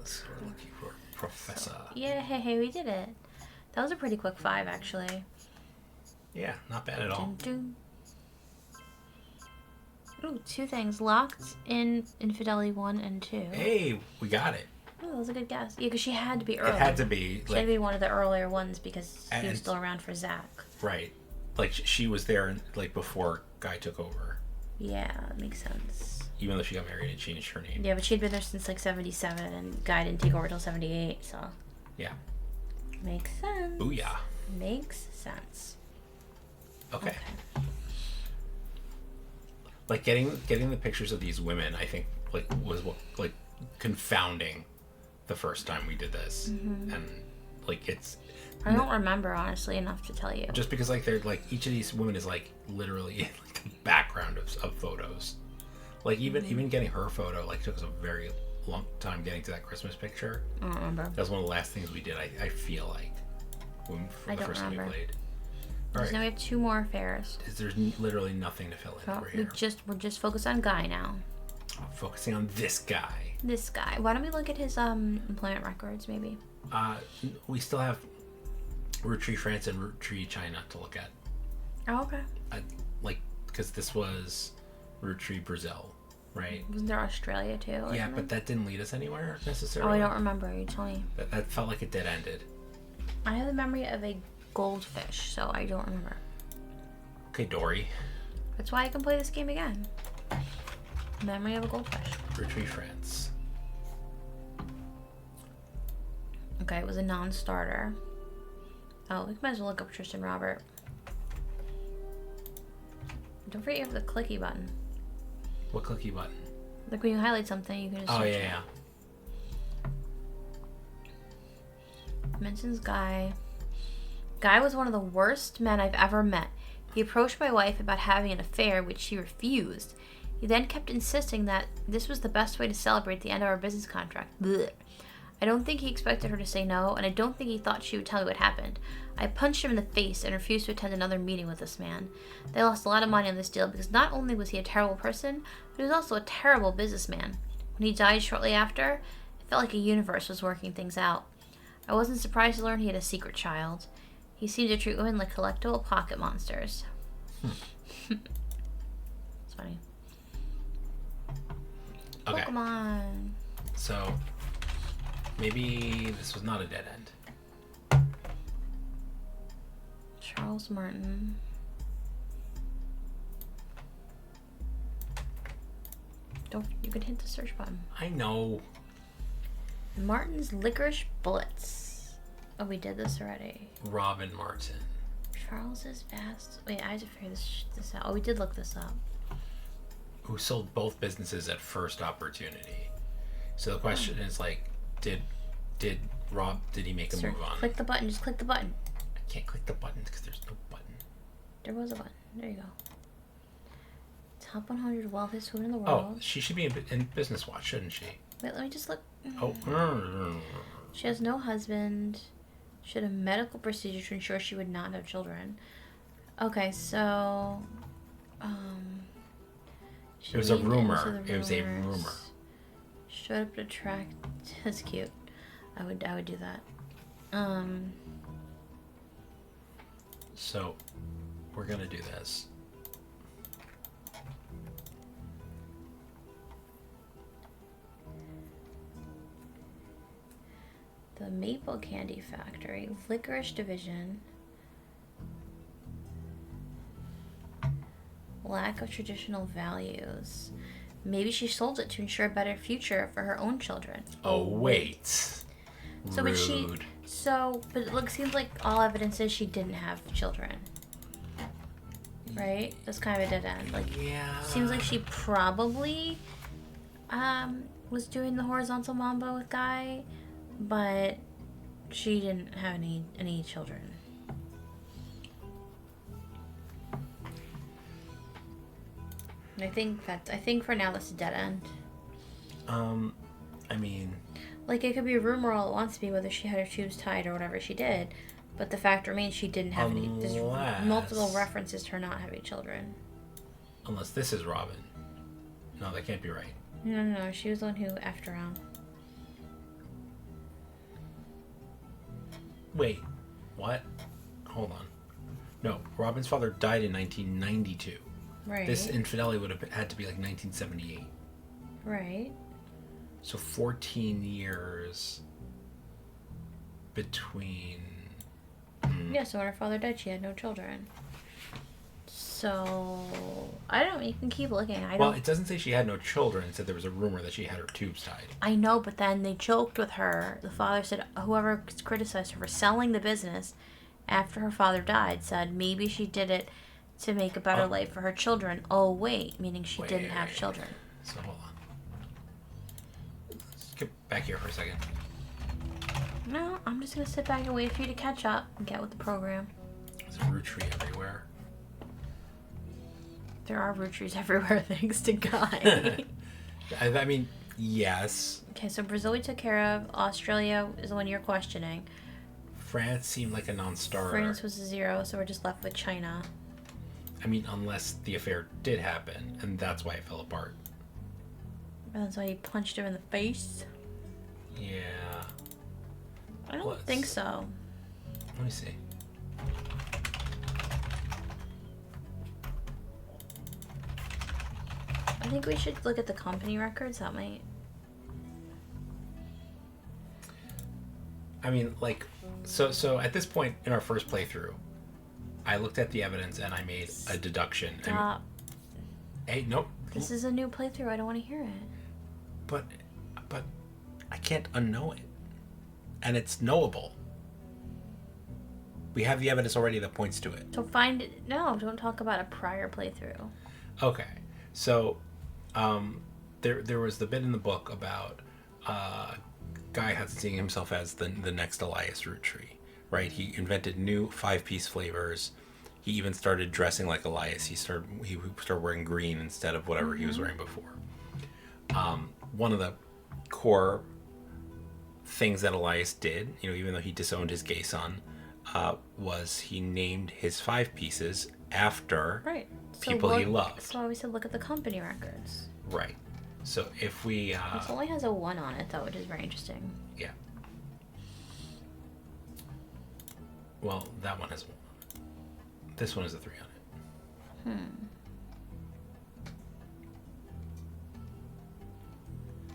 So we're looking for professor. Yeah, hey, we did it. That was a pretty quick 5, actually. Yeah, not bad at all. Dun, dun. Ooh, 2 things. Locked in Infidelity 1 and 2. Hey, we got it. Oh, that was a good guess. Yeah, because she had to be early. It had to be. She had to be one of the earlier ones because he was And- still around for Zach. Right. Like she was there like before Guy took over. Yeah, that makes sense. Even though she got married and changed her name. Yeah, but she'd been there since like 77 and Guy didn't take over till 78, so. Yeah. Makes sense. Booyah. Makes sense. Okay. Like getting the pictures of these women, I think like was what like confounding the first time we did this, and like it's. I don't remember honestly enough to tell you. Just because like they're like each of these women is like literally in like the background of photos. Like even getting her photo like took us a very long time getting to that Christmas picture. I don't remember. That was one of the last things we did. I feel like when I the don't first time we remember. played. So All right. now we have 2 more affairs. There's literally nothing to fill in So over here. we're just focused on Guy now. Focusing on this guy. This guy. Why don't we look at his employment records maybe? We still have Roottrees France and Roottrees China to look at. Oh, okay. Because this was Roottrees Brazil, right? Wasn't there Australia too? Or Yeah, something? but that didn't lead us anywhere Oh, necessarily. I don't remember. You tell me. That felt like it dead ended. I have the memory of a goldfish, so I don't remember. Okay, Dory. That's why I can play this game again. Memory of a goldfish. Roottrees France. Okay, it was a non-starter. Oh, we might as well look up Tristan Robert. Don't forget you have the clicky button. What clicky button? Like when you highlight something, you can just Oh search yeah, it. Mentions Guy. Guy was one of the worst men I've ever met. He approached my wife about having an affair, which she refused. He then kept insisting that this was the best way to celebrate the end of our business contract. Blech. I don't think he expected her to say no, and I don't think he thought she would tell me what happened. I punched him in the face and refused to attend another meeting with this man. They lost a lot of money on this deal because not only was he a terrible person, but he was also a terrible businessman. When he died shortly after, it felt like a universe was working things out. I wasn't surprised to learn he had a secret child. He seemed to treat women like collectible pocket monsters. It's funny. Okay. Pokemon. So maybe this was not a dead end. Charles Martin. You can hit the search button. I know. Martin's Licorice Bullets. Oh, we did this already. Robin Martin. Charles's Vast. Wait, I have to figure this out. Oh, we did look this up. Who sold both businesses at first opportunity. So the question is like, did he make a Sir, move on? click the button. Just click the button. I can't click the buttons because there's no button. There was a button. There you go. Top 100 wealthiest women in the Oh, world. she should be in Business Watch, shouldn't she? Wait, let me just look. Oh. She has no husband. She had a medical procedure to ensure she would not have children. Okay, so... It was a leaned rumor. into the It was a rumors. rumor. Showed up to attract... That's cute. I would do that. So, we're gonna do this. The Maple Candy Factory, Licorice Division, lack of traditional values. Maybe she sold it to ensure a better future for her own children. Oh, wait. So, Rude. but it seems like all evidence is she didn't have children. Right? That's kind of a dead end. Like, Yeah. seems like she probably was doing the horizontal mambo with Guy, but she didn't have any children. And I think for now that's a dead end. I mean, Like, it could be a rumor all it wants to be whether she had her tubes tied or whatever she did, but the fact remains she didn't have any. There's Unless- multiple references to her not having children. unless this is Robin. No, that can't be right. No, she was the one who effed around. Wait, what? Hold on. No, Robin's father died in 1992. Right. This infidelity would have had to be like 1978. Right. So 14 years between. Yeah, so when her father died, she had no children. So, I don't, you can keep looking. Well, it doesn't say she had no children. It said there was a rumor that she had her tubes tied. I know, but then they joked with her. The father said whoever criticized her for selling the business after her father died said maybe she did it to make a better life for her children. Oh, wait, meaning she didn't have children. So hold on. Let's get back here for a second. No, I'm just gonna sit back and wait for you to catch up and get with the program. There's a root tree everywhere. There are Roottrees everywhere, thanks to Guy. I mean, yes. Okay, so Brazil we took care of. Australia is the one you're questioning. France seemed like a non-starter. France was a 0, so we're just left with China. I mean, unless the affair did happen, and that's why it fell apart. And that's why he punched her in the face. Yeah. I don't think so. Let me see. I think we should look at the company records. That might. I mean, like, so at this point in our first playthrough, I looked at the evidence and I made a deduction. Stop. Hey, nope. This is a new playthrough. I don't want to hear it. But I can't unknow it. And it's knowable. We have the evidence already that points to it. So find it. No, don't talk about a prior playthrough. Okay. So, there was the bit in the book about Guy had seeing himself as the next Elias root tree, right? He invented new 5-piece flavors. He even started dressing like Elias. He started wearing green instead of whatever he was wearing before. One of the core things that Elias did, even though he disowned his gay son, was he named his 5 pieces after people he loved. That's why we said look at the company records. Right. So if we... This only has a 1 on it, though, which is very interesting. Yeah. Well, that one has a 1 on it. This one has a 3 on it.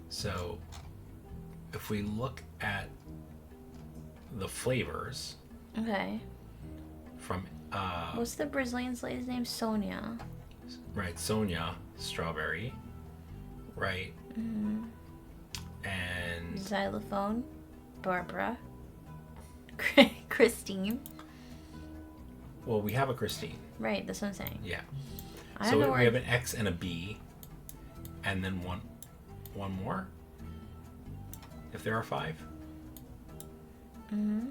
So if we look at the flavors... Okay. From... What's the Brazilian lady's name? Sonia. Right, Sonia, strawberry. Right. Mm-hmm. And... Xylophone, Barbara. Christine. Well, we have a Christine. Right, that's what I'm saying. Yeah. I So don't know we have an X and a B. And then one more? If there are 5? Mm-hmm.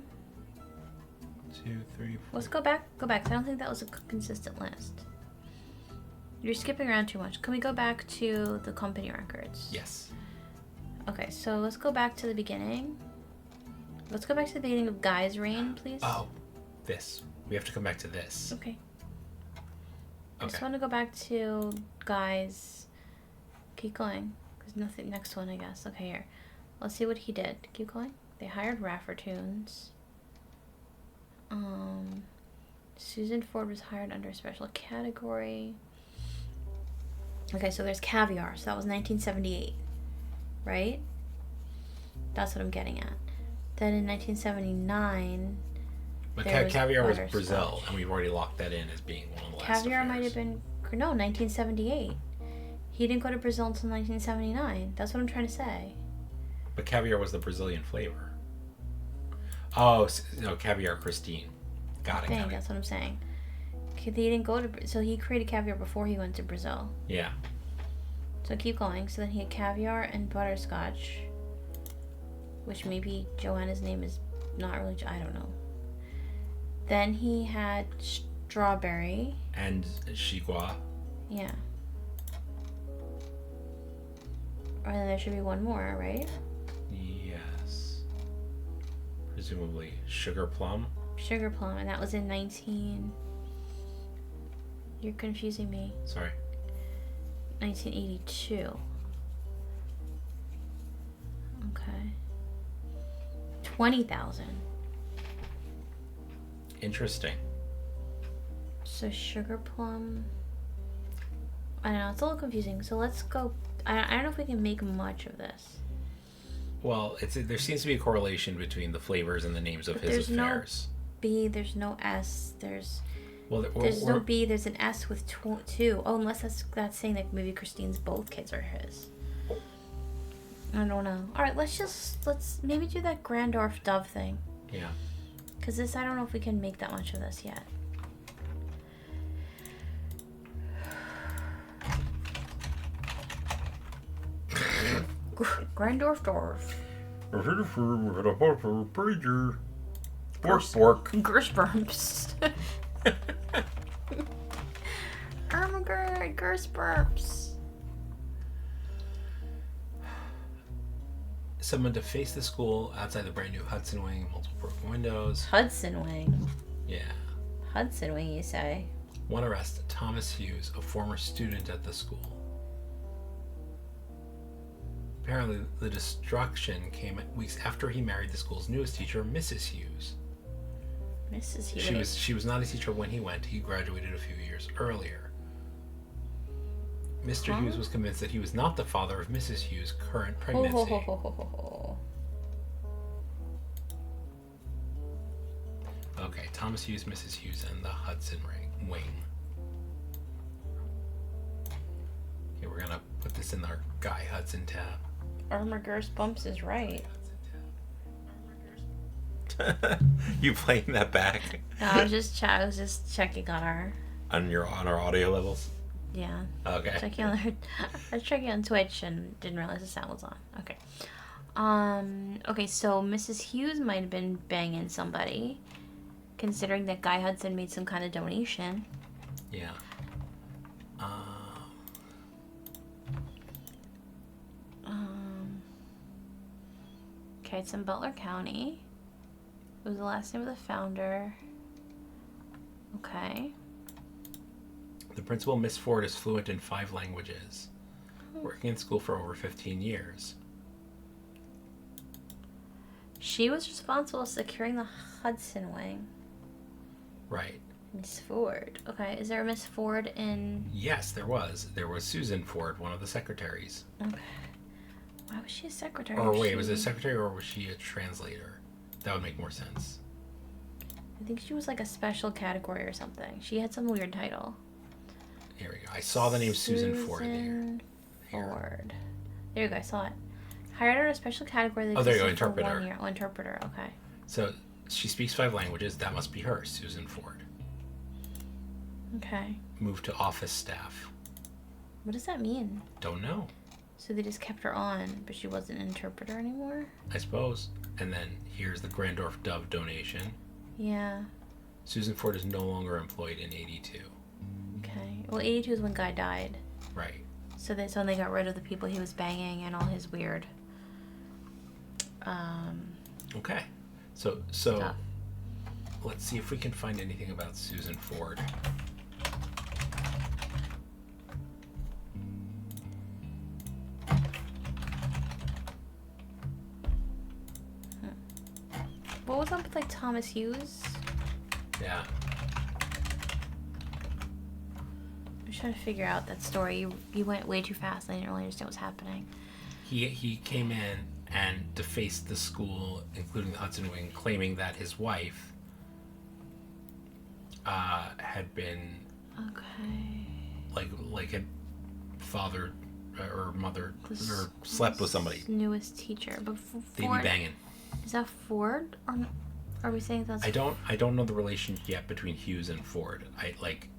2, 3, 4. Let's go back. Go back. I don't think that was a consistent list. You're skipping around too much. Can we go back to the company records? Yes. Okay, so let's go back to the beginning. Let's go back to the beginning of Guy's reign, please. Oh, this. We have to come back to this. Okay. I Okay. just want to go back to Guy's... Keep going. There's nothing... Next one, I guess. Okay, here. Let's see what he did. Keep going. They hired Raffertoons. Susan Ford was hired under a special category. Okay, so there's caviar. So that was 1978. Right? That's what I'm getting at. Then in 1979... But there was caviar was butterscotch. Brazil, and we've already locked that in as being one of the last Caviar affairs. might have been... No, 1978. He didn't go to Brazil until 1979. That's what I'm trying to say. But caviar was the Brazilian flavor. Oh, no, caviar Christine. Got it. Got it. That's what I'm saying. He didn't go to... So he created caviar before he went to Brazil. Yeah. So keep going. So then he had caviar and butterscotch. Which maybe Joanna's name is not really... I don't know. Then he had strawberry. And Chigua. Yeah. Or then there should be one more, right? Yes. Presumably sugar plum. Sugar plum, and that was in 19... You're confusing me. Sorry. 1982. Okay. 20,000. Interesting. So sugar plum... I don't know, it's a little confusing. So let's go... I don't know if we can make much of this. Well, there seems to be a correlation between the flavors and the names of his affairs. No B, there's no S, there's There's no B, there's an S with 2. Oh, unless that's saying that maybe Christine's both kids are his. I don't know. Alright, let's maybe do that Grandorf Dove thing. Yeah. Because this, I don't know if we can make that much of this yet. Right. Pager. Bork. Gerspurps. Gerspurps. Someone defaced the school outside the brand new Hudson Wing, multiple broken windows. Hudson Wing. Yeah. Hudson Wing, you say? One arrest, Thomas Hughes, a former student at the school. Apparently, the destruction came weeks after he married the school's newest teacher, Mrs. Hughes. Mrs. Hughes. She was not a teacher when he went. He graduated a few years earlier. Mr. Hughes was convinced that he was not the father of Mrs. Hughes' current pregnancy. Okay, Thomas Hughes, Mrs. Hughes, and the Hudson Wing. Okay, we're gonna put this in our Guy Hudson tab. Armor Bumps is right. You playing that back? No, I was just checking on our audio levels. Yeah. Okay. I was checking on Twitch and didn't realize the sound was on. Okay. Okay, so Mrs. Hughes might have been banging somebody, considering that Guy Hudson made some kind of donation. Yeah. Okay, it's in Butler County. It was the last name of the founder. Okay. The principal, Miss Ford, is fluent in 5 languages, working in school for over 15 years. She was responsible for securing the Hudson Wing. Right. Miss Ford. Okay, is there a Miss Ford in... Yes, there was. There was Susan Ford, one of the secretaries. Okay. Why was she a secretary? Or wait, was it a secretary or was she a translator? That would make more sense. I think she was like a special category or something. She had some weird title. Here we go. I saw the name Susan Ford there. Ford. There you go, I saw it. Hired her a special category that there you go, existed for interpreter. 1 year. Oh, interpreter, okay. So she speaks 5 languages. That must be her, Susan Ford. Okay. Moved to office staff. What does that mean? Don't know. So they just kept her on, but she wasn't an interpreter anymore? I suppose. And then here's the Grandorf Dove donation. Yeah. Susan Ford is no longer employed in 82. Okay. Well, 82 is when Guy died. Right. So when they got rid of the people he was banging and all his weird Okay. So stuff. Let's see if we can find anything about Susan Ford. What was up with like Thomas Hughes? Yeah. I'm trying to figure out that story. You went way too fast. I didn't really understand what's happening. He came in and defaced the school, including the Hudson Wing, claiming that his wife had been like had fathered or mothered or slept with somebody. Newest teacher, but They'd be banging. Is that Ford or are we saying that's? I don't know the relation yet between Hughes and Ford.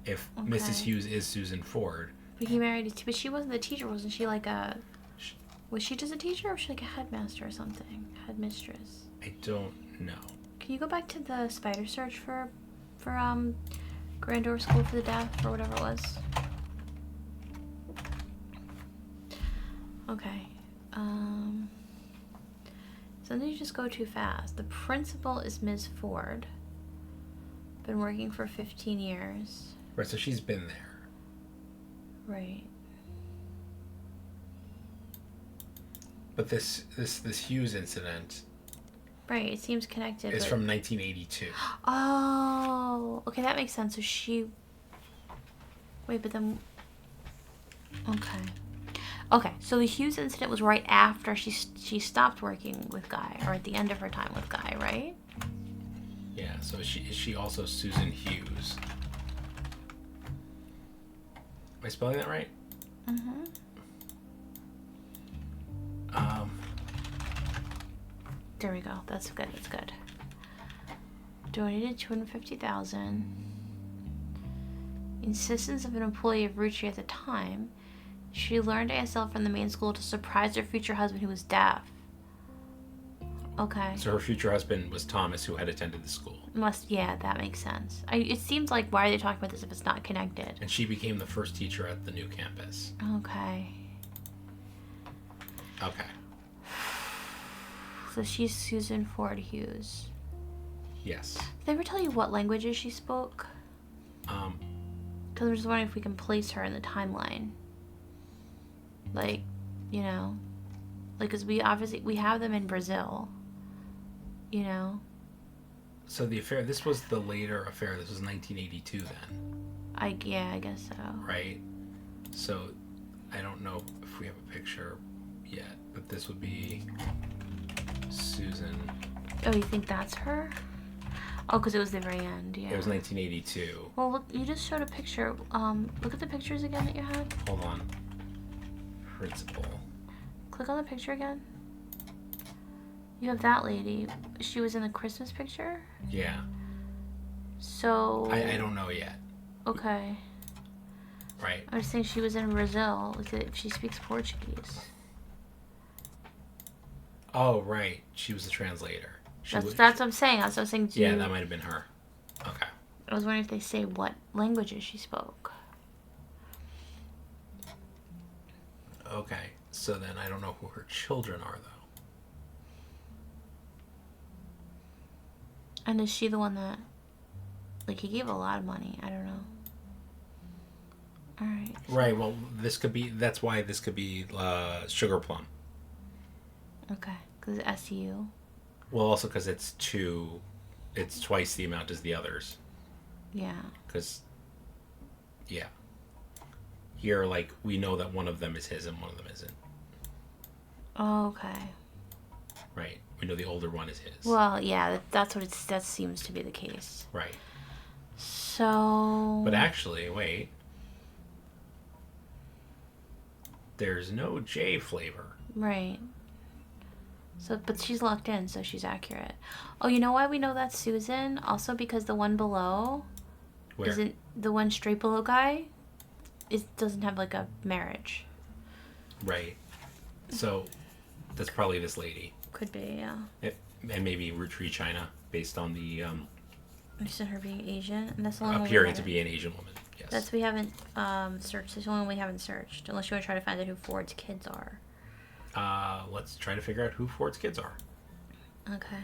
If Mrs. Hughes is Susan Ford. But he married but she wasn't the teacher, wasn't she? Was she just a teacher or was she like a headmaster or something? Headmistress. I don't know. Can you go back to the spider search for Grandor School for the Deaf or whatever it was? Okay. Sometimes you just go too fast. The principal is Ms. Ford. Been working for 15 years. Right, so she's been there. Right. But this Hughes incident. Right, it seems connected. It's from 1982. Oh, okay, that makes sense. So she. Wait, but then. Okay. Okay, so the Hughes incident was right after she stopped working with Guy, or at the end of her time with Guy, right? Yeah, so is she also Susan Hughes? Am I spelling that right? Mm-hmm. There we go. That's good. That's good. Donated $250,000. Insistence of an employee of Roottrees at the time. She learned ASL from the main school to surprise her future husband who was deaf. Okay. So her future husband was Thomas, who had attended the school. Yeah, that makes sense. It seems like, why are they talking about this if it's not connected? And she became the first teacher at the new campus. Okay. Okay. So she's Susan Ford Hughes. Yes. Did they ever tell you what languages she spoke? Because I'm just wondering if we can place her in the timeline. Like, you know, like, because we have them in Brazil. You know. So the affair. This was the later affair. This was 1982 then. I guess so. Right. So I don't know if we have a picture yet, but this would be Susan. Oh, you think that's her? Oh, because it was the very end, yeah. It was 1982. Well, look, you just showed a picture. Look at the pictures again that you had. Hold on. Principal. Click on the picture again. You have that lady. She was in the Christmas picture? Yeah. So... I don't know yet. Okay. Right. I was saying she was in Brazil. Like, she speaks Portuguese. Oh, right. She was the translator. That's what I'm saying. That's what I'm saying. Yeah, that might have been her. Okay. I was wondering if they say what languages she spoke. Okay. So then I don't know who her children are, though. And is she the one that... Like, he gave a lot of money. I don't know. Alright. Right, well, this could be... That's why this could be Sugar Plum. Okay. Because it's SU. Well, also because it's twice the amount as the others. Yeah. Because, yeah. Here, like, we know that one of them is his and one of them isn't. Oh, okay. Right. We know the older one is his. Well, yeah, that seems to be the case. Right. So... But actually, wait. There's no J flavor. Right. So, but she's locked in, so she's accurate. Oh, you know why we know that's Susan? Also because the one below... Where? Isn't the one straight below guy... doesn't have, like, a marriage. Right. So, that's probably this lady. Could be, yeah. And maybe Roottrees China, based on the... Just her being Asian, and that's the only one appearing to be an Asian woman. Yes. That's we haven't searched. That's the only one we haven't searched, unless you want to try to find out who Ford's kids are. Let's try to figure out who Ford's kids are. Okay.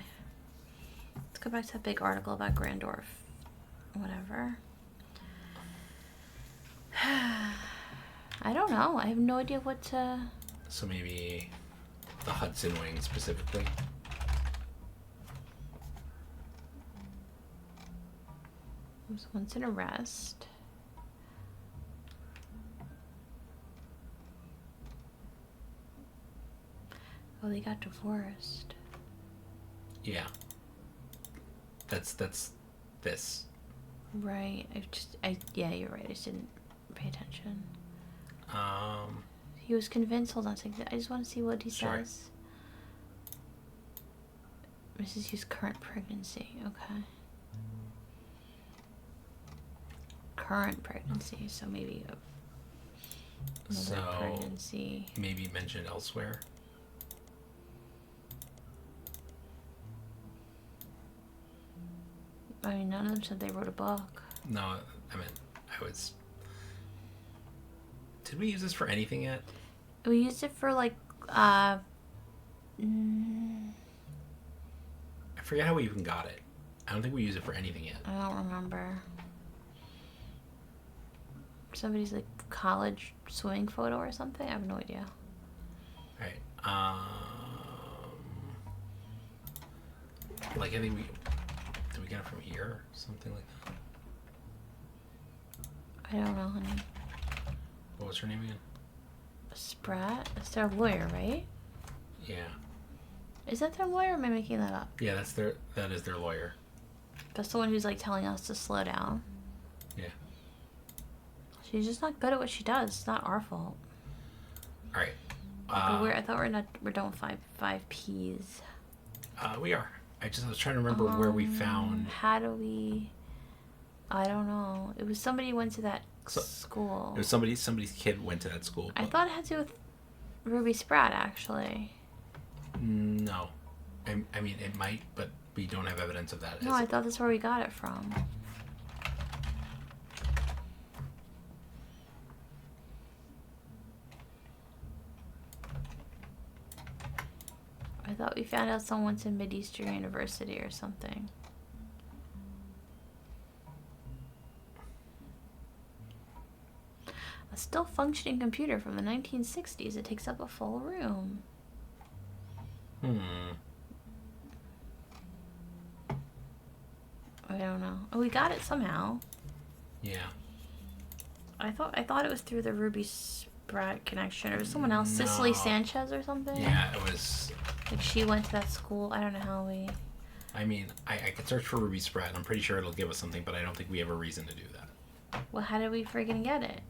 Let's go back to that big article about Grandorf. Whatever. I don't know. I have no idea what to... So maybe the Hudson Wing specifically. This one's an arrest. Oh, they got divorced. Yeah. That's this. Right. Yeah, you're right. I just didn't pay attention. He was convinced. Hold on a second. I just want to see what he says. Mrs. Hughes' current pregnancy. Okay. Current pregnancy. So maybe another pregnancy. Maybe mentioned elsewhere. I mean, none of them said they wrote a book. No, I mean, I was... Did we use this for anything yet? We used it for, like, I forget how we even got it. I don't think we used it for anything yet. I don't remember. Somebody's, like, college swimming photo or something? I have no idea. Right. Like, I think we... Did we get it from here or something like that? I don't know, honey. What was her name again? Spratt? That's their lawyer, right? Yeah. Is that their lawyer or am I making that up? Yeah, that is their lawyer. That's the one who's, like, telling us to slow down. Yeah. She's just not good at what she does. It's not our fault. All right. I thought we're done with five P's. We are. I was trying to remember where we found... How do we... I don't know. It was somebody who went to that school. It was somebody's kid went to that school. I thought it had to do with Ruby Spratt, actually. No. I mean, it might, but we don't have evidence of that. No, I thought that's where we got it from. I thought we found out someone's in Mideastern University or something. A still functioning computer from the 1960s. It takes up a full room. I don't know. Oh, we got it somehow. Yeah. I thought it was through the Ruby Sprat connection, or was someone else, Cicely Sanchez or something. Yeah, it was. Like she went to that school. I don't know how we. I mean, I could search for Ruby Sprat. I'm pretty sure it'll give us something, but I don't think we have a reason to do that. Well, how did we friggin' get it?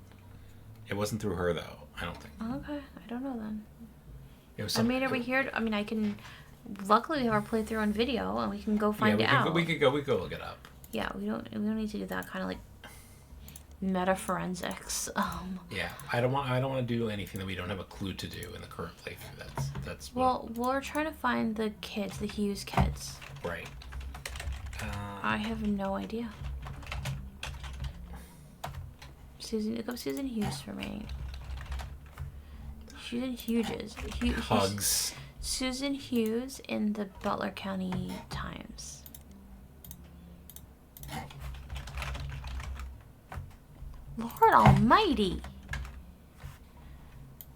It wasn't through her though. I don't think. Okay, I don't know then. It was. I mean, are we here? I mean, I can. Luckily, we have our playthrough on video, and we can go find out. We could go look it up. Yeah, we don't need to do that kind of like meta forensics. Yeah, I don't want to do anything that we don't have a clue to do in the current playthrough. That's. Well, we're trying to find the kids, the Hughes kids. Right. I have no idea. Susan, look up Susan Hughes for me. Susan Hughes. Hugs. Susan Hughes in the Butler County Times. Lord Almighty.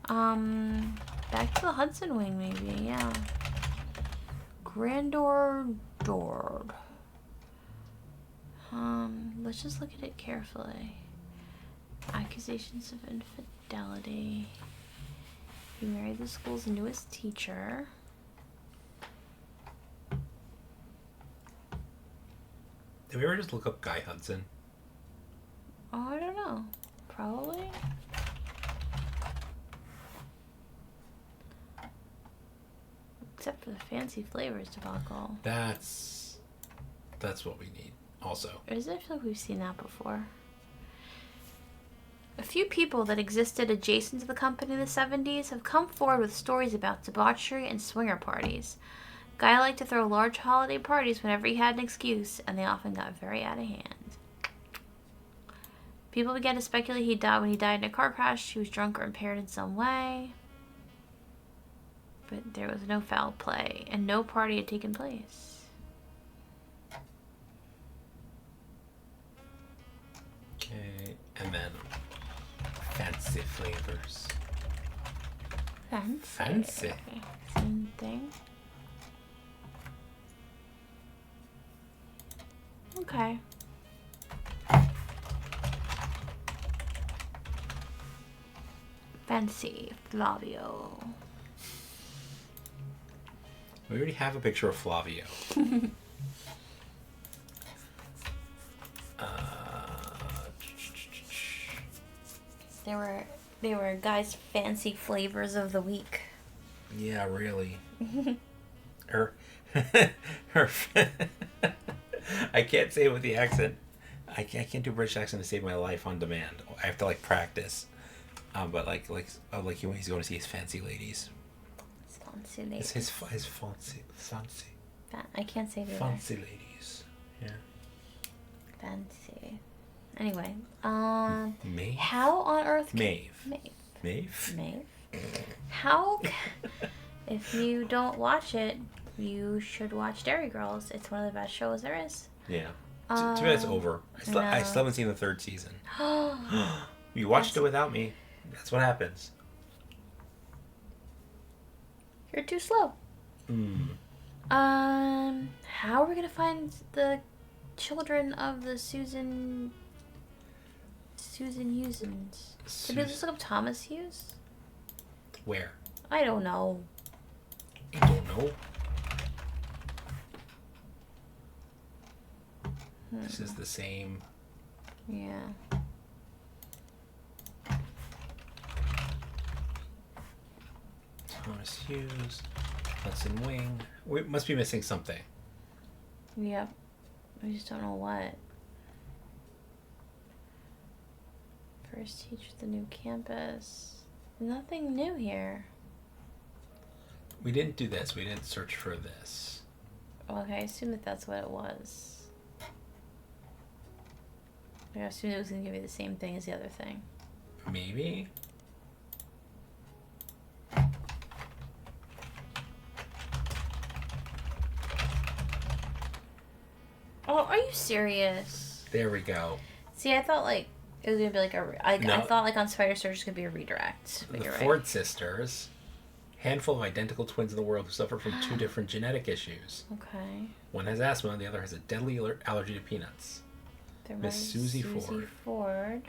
Back to the Hudson Wing, maybe. Yeah. Grandeur Dord. Let's just look at it carefully. Accusations of infidelity. He married the school's newest teacher. Did we ever just look up Guy Hudson? Oh, I don't know. Probably. Except for the fancy flavors debacle. That's what we need. Also. Is it? I feel like we've seen that before. A few people that existed adjacent to the company in the 70s have come forward with stories about debauchery and swinger parties. Guy liked to throw large holiday parties whenever he had an excuse, and they often got very out of hand. People began to speculate he died when he died in a car crash. He was drunk or impaired in some way. But there was no foul play, and no party had taken place. Okay, and then fancy flavors. Fancy. Same thing. Okay. Fancy Flavio. We already have a picture of Flavio. They were Guy's fancy flavors of the week. Yeah, really. I can't say it with the accent. I can't do British accent to save my life on demand. I have to practice. But he's going to see his fancy ladies. His fancy ladies. It's his fancy. I can't say that. Fancy ladies. Yeah. Fancy. Anyway, Maeve? how on earth? Maeve. Maeve. How? If you don't watch it, you should watch Dairy Girls. It's one of the best shows there is. Yeah. Too bad it's over. I still haven't seen the third season. You watched it without me. That's what happens. You're too slow. How are we gonna find the children of the Susan Hughesons? Did we just look up Thomas Hughes? Where? I don't know. I don't know. This is the same. Yeah. Thomas Hughes, Hudson Wing. We must be missing something. Yep. We just don't know what. First teacher at the new campus. Nothing new here. We didn't do this. We didn't search for this. Okay, I assume that that's what it was. I assumed it was going to give me the same thing as the other thing. Maybe? Oh, are you serious? There we go. See, I thought like it was gonna be like I No. thought like on Spider Search it was gonna be a redirect. But The you're Ford right. sisters, handful of identical twins in the world who suffer from 2 different genetic issues. Okay. One has asthma, and the other has a deadly allergy to peanuts. They're Miss by Susie Ford. Ford.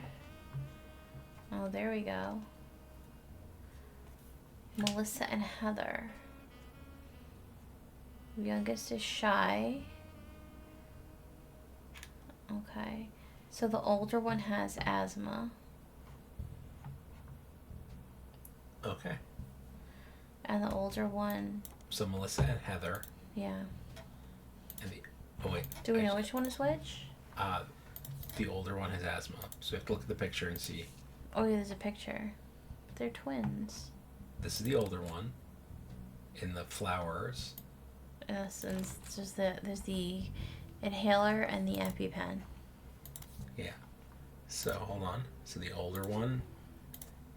Oh, there we go. Melissa and Heather. Youngest is Shy. Okay. So the older one has asthma. Okay. And the older one, So Melissa and Heather, yeah. and the wait. Do we know which one is which? The older one has asthma, so you have to look at the picture and see. Oh, yeah, there's a picture. They're twins. This is the older one, in the flowers. Yes, and there's the inhaler and the EpiPen. Yeah. So hold on. So the older one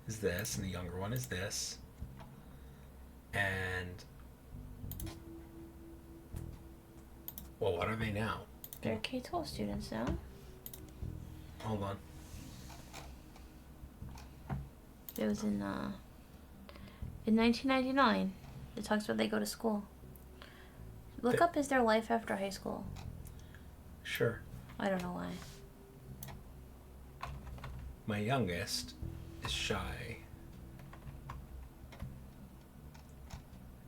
is this, and the younger one is this. And well, what are they now? They're K-12 students now. Hold on. It was in 1999. It talks about they go to school. Look up is their life after high school. Sure. I don't know why. My youngest is Shy.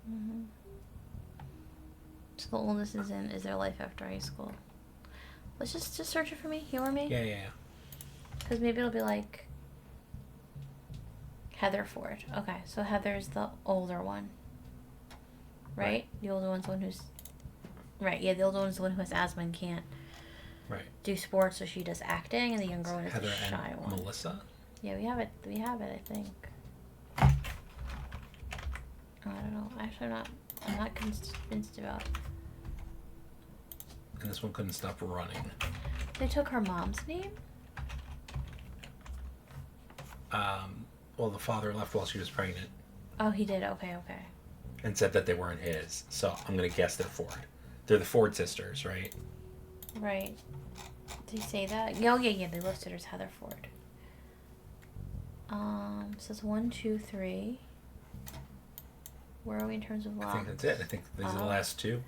Mm-hmm. So the oldest is their life after high school. Let's just search it for me. Humor me. Yeah. Because maybe it'll be like Heather Ford. Okay, so Heather's the older one. Right? The older one's the one who's... Right, yeah, the older one's the one who has asthma and can't do sports, so she does acting, and the younger one is Heather the Shy and one. Melissa? Yeah, we have it, I think. I don't know. Actually, I'm not convinced about... And this one couldn't stop running. They took her mom's name? Well, the father left while she was pregnant Oh, he did. Okay. and said that they weren't his. So I'm going to guess they're Ford. They're the Ford sisters, right? Right. Did he say that? Oh, yeah, they listed her as Heather Ford. So it's 1, 2, 3. Where are we in terms of I log? think that's it. I think these are the last 2.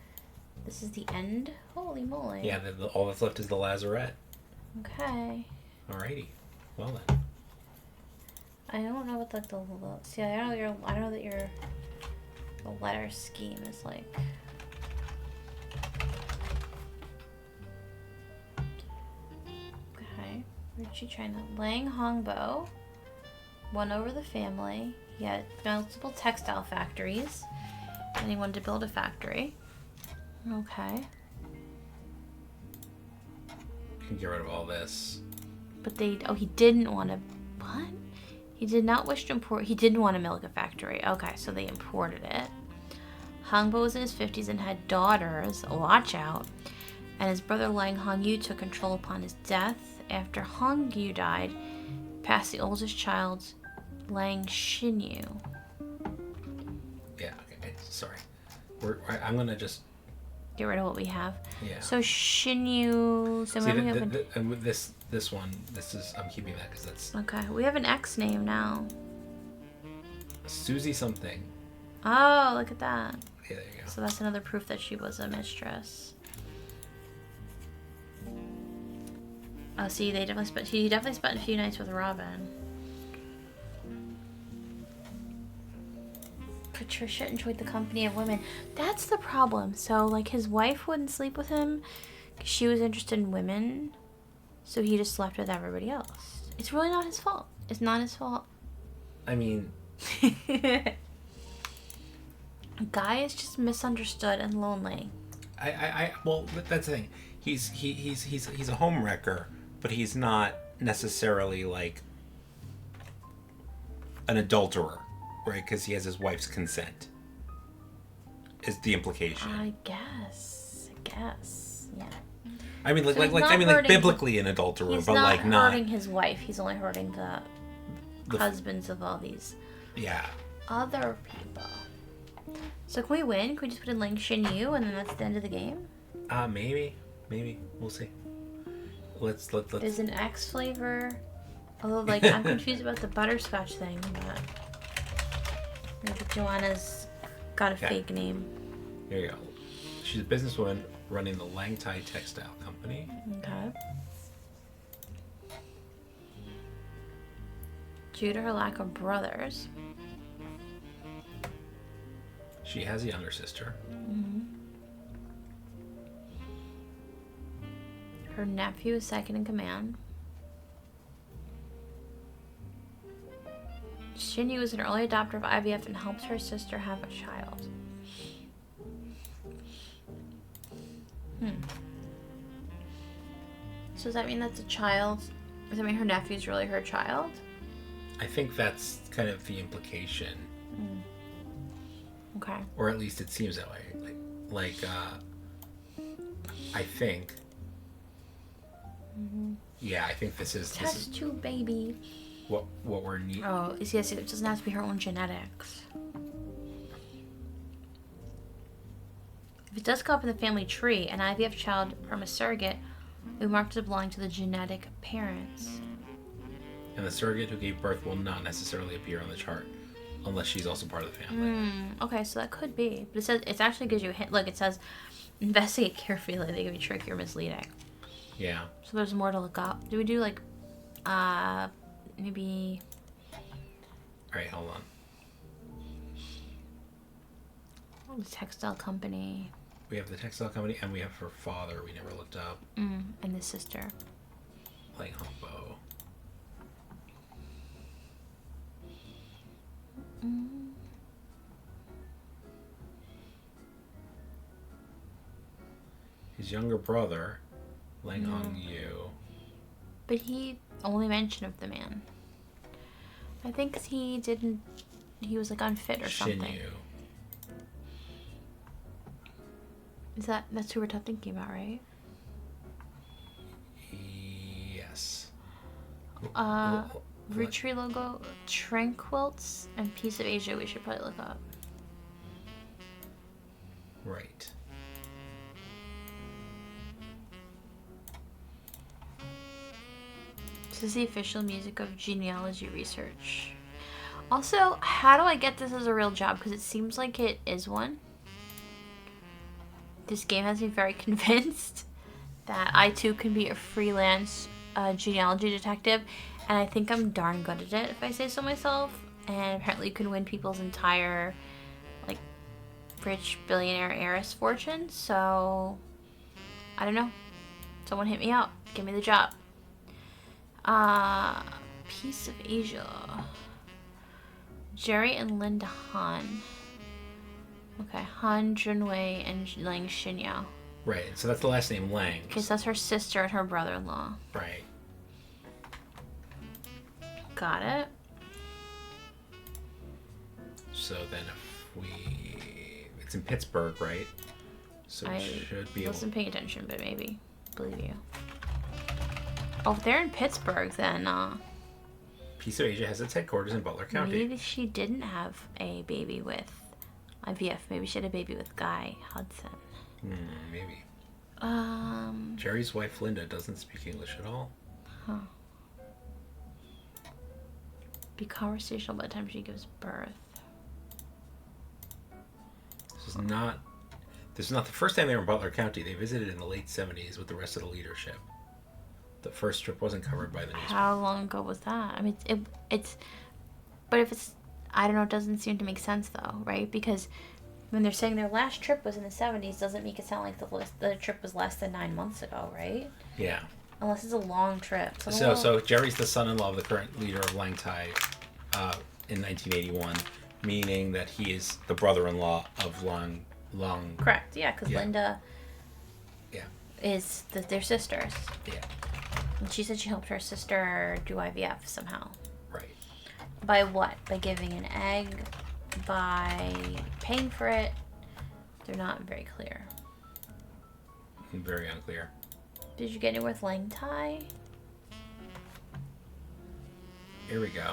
This is the end? Holy moly. Yeah, all that's left is the lazarette. Okay. Alrighty. Well then. I don't know what the see, I know that your the letter scheme is like. Okay. Where's she trying to Lang Hongbo won over the family. He had multiple textile factories and he wanted to build a factory. Okay. You can get rid of all this. But he didn't want to, what? He did not wish to import, he didn't want to milk a factory. Okay, so they imported it. Hongbo was in his 50s and had daughters, watch out. And his brother Lang Hongyu took control upon his death. After Hongyu died, passed the oldest child, Lang Xinyu. Yeah, okay. Sorry. I'm going to just... Get rid of what we have. Yeah. So Xinyu, so See, maybe we have and with this one, I'm keeping that because that's... okay, we have an X name now. Susie something. Oh, look at that. Yeah, there you go. So that's another proof that she was a mistress. Oh, see, he definitely spent a few nights with Robin. Patricia enjoyed the company of women. That's the problem. So, like, his wife wouldn't sleep with him because she was interested in women. So he just slept with everybody else. It's really not his fault. It's not his fault. I mean... Guy is just misunderstood and lonely. Well, that's the thing. He's a home wrecker, but he's not necessarily like an adulterer, right? Because he has his wife's consent. is the implication. I guess. Yeah. I mean, So he's not like hurting- biblically an adulterer, He's but not like not. hurting his wife. He's only hurting the husbands of all these Yeah. other people. So can we win? Can we just put in like JShmoo and then that's the end of the game? Maybe we'll see. Let's. Is an X flavor? Although like I'm confused about the butterscotch thing, but maybe Joanna's got a fake name. Here you go. She's a businesswoman running the Lang Tai Textile Company. Okay. Due to her lack of brothers. She has a younger sister. Her nephew is second in command. JShmoo is an early adopter of IVF and helps her sister have a child. So does that mean that's a child? Does that mean her nephew's really her child? I think that's kind of the implication, Okay. or at least it seems that way. I think. Yeah, I think this is Test tube baby. what we're needing. Oh, yes, it doesn't have to be her own genetics. If it does come up in the family tree, an IVF child from a surrogate, we marked as belonging to the genetic parents. And the surrogate who gave birth will not necessarily appear on the chart unless she's also part of the family. Okay, so that could be. But it says it actually gives you a hint. Look, it says investigate carefully. They can be tricky or misleading. Yeah. So there's more to look up. Do we do like, maybe? All right, hold on. The textile company. We have the textile company, and we have her father. We never looked up. And the sister. Like Humbo. His younger brother, Lang Hong Yu. But he only mentioned of the man. I think 'cause he didn't. He was like unfit or something. Shin-yu. That's who we're thinking about, right? Yes. Roottrees logo, Tranquilts, and Piece of Asia. We should probably look up. Right. This is the official music of genealogy research. Also, how do I get this as a real job? Because it seems like it is one. This game has me very convinced that I too can be a freelance genealogy detective, and I think I'm darn good at it if I say so myself. And apparently you can win people's entire like rich billionaire heiress fortune, so I don't know. Someone hit me up. Give me the job. Piece of Asia. Jerry and Linda Han. Okay, Han Junwei and Lang Xinyao. Right. So that's the last name, Lang. Okay, so that's her sister and her brother-in-law. Right. Got it. So then if we... It's in Pittsburgh, right? So I we should be able... wasn't paying attention, but maybe. Believe you. Oh, if they're in Pittsburgh, then Piece of Asia has its headquarters in Butler County. maybe she didn't have a baby with IVF. Maybe she had a baby with Guy Hudson. Maybe. Um, Jerry's wife, Linda, doesn't speak English at all. be conversational by the time she gives birth. This is not the first time they were in Butler County. They visited in the late 70s with the rest of the leadership. The first trip wasn't covered by the newspaper. How long ago was that? I mean, it's, but if it's, I don't know, it doesn't seem to make sense though, right? Because when they're saying their last trip was in the 70s, doesn't make it sound like the trip was less than 9 months ago, right? Yeah. Unless it's a long trip. So Jerry's the son-in-law of the current leader of Lang Tai in 1981, meaning that he is the brother-in-law of Long. Correct, yeah, because Yeah. Linda Yeah. is their sisters. Yeah. And she said she helped her sister do IVF somehow. Right. By what? By giving an egg? By paying for it? They're not very clear. Very unclear. Did you get anywhere with Lang Tai? Here we go.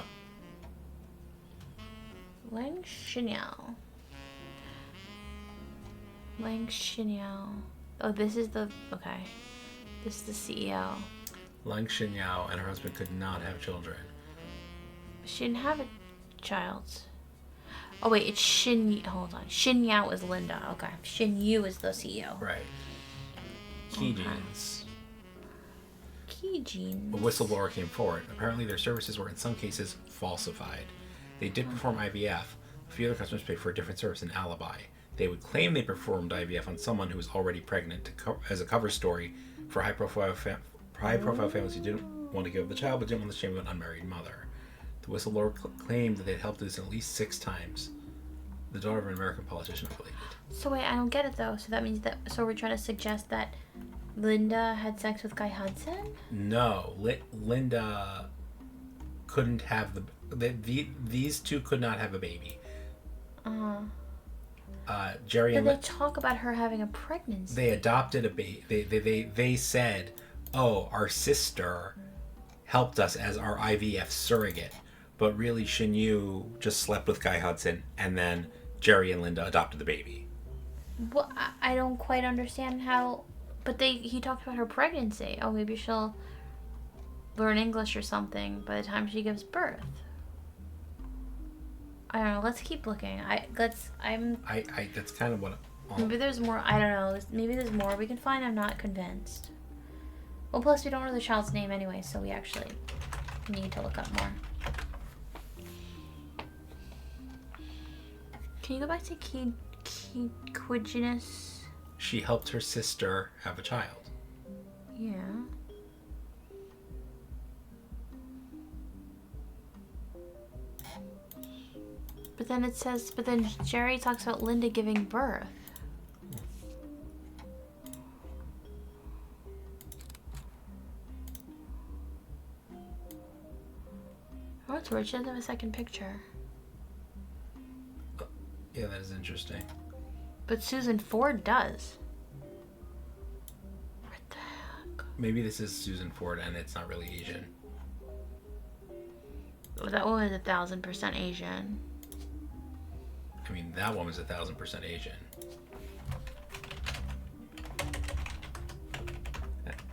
Lang Xinyao. Lang Xinyao. Oh, this is the... Okay. This is the CEO. Lang Xinyao and her husband could not have children. She didn't have a child. Oh, wait. It's Xin... Hold on. Xin Yao is Linda. Okay. Xin Yu is the CEO. Right. Key Genes. Key Genes. A whistleblower came forward. Apparently their services were in some cases falsified. They did perform IVF. A few other customers paid for a different service, an alibi. They would claim they performed IVF on someone who was already pregnant as a cover story for high-profile families who didn't want to give up the child but didn't want the shame of an unmarried mother. The whistleblower claimed that they had helped this at least 6 times. The daughter of an American politician affiliated. So wait, I don't get it though. So that means that... So we're trying to suggest that Linda had sex with Guy Hudson? No. Linda couldn't have these two could not have a baby. Jerry and Did they talk about her having a pregnancy? They adopted a baby. They said, "Oh, our sister helped us as our IVF surrogate," but really, Xin Yu just slept with Guy Hudson, and then Jerry and Linda adopted the baby. Well, I don't quite understand how. But he talked about her pregnancy. Oh, maybe she'll learn English or something by the time she gives birth. I don't know. Let's keep looking. That's kind of what. Maybe there's more. I don't know. Maybe there's more we can find. I'm not convinced. Well, plus we don't know the child's name anyway, so we actually need to look up more. Can you go back to Quidginus? She helped her sister have a child. Yeah. But then it says, but then Jerry talks about Linda giving birth. Oh, it's weird. She doesn't have a second picture. Yeah, that is interesting. But Susan Ford does. What the heck? Maybe this is Susan Ford and it's not really Asian. Well, that woman is 1,000% Asian. I mean, that woman's 1,000% Asian.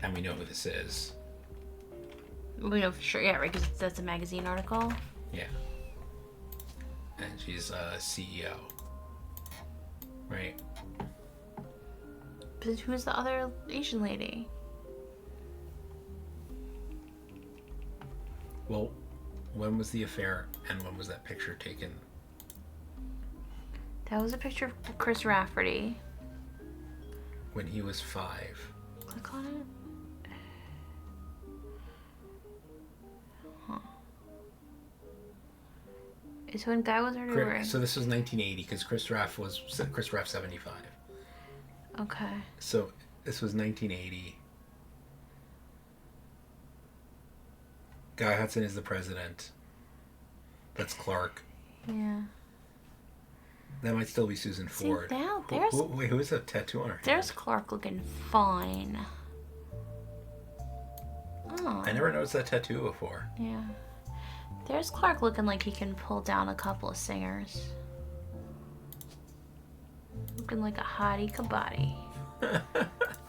And we know who this is. We know for sure, yeah, right? Because that's a magazine article. Yeah. And she's a CEO. Right. But who's the other Asian lady? Well, when was the affair and when was that picture taken? That was a picture of Chris Rafferty. When he was 5. Click on it. Huh. It's when Guy was already... So this was 1980 because Chris Raff's 75. Okay. So this was 1980. Guy Hudson is the president. That's Clark. Yeah. That might still be Susan Ford. See, now there's... Wait, who is that tattoo on her hand? There's Clark looking fine. Oh. I never noticed that tattoo before. Yeah. There's Clark looking like he can pull down a couple of singers. Looking like a hottie kabadi.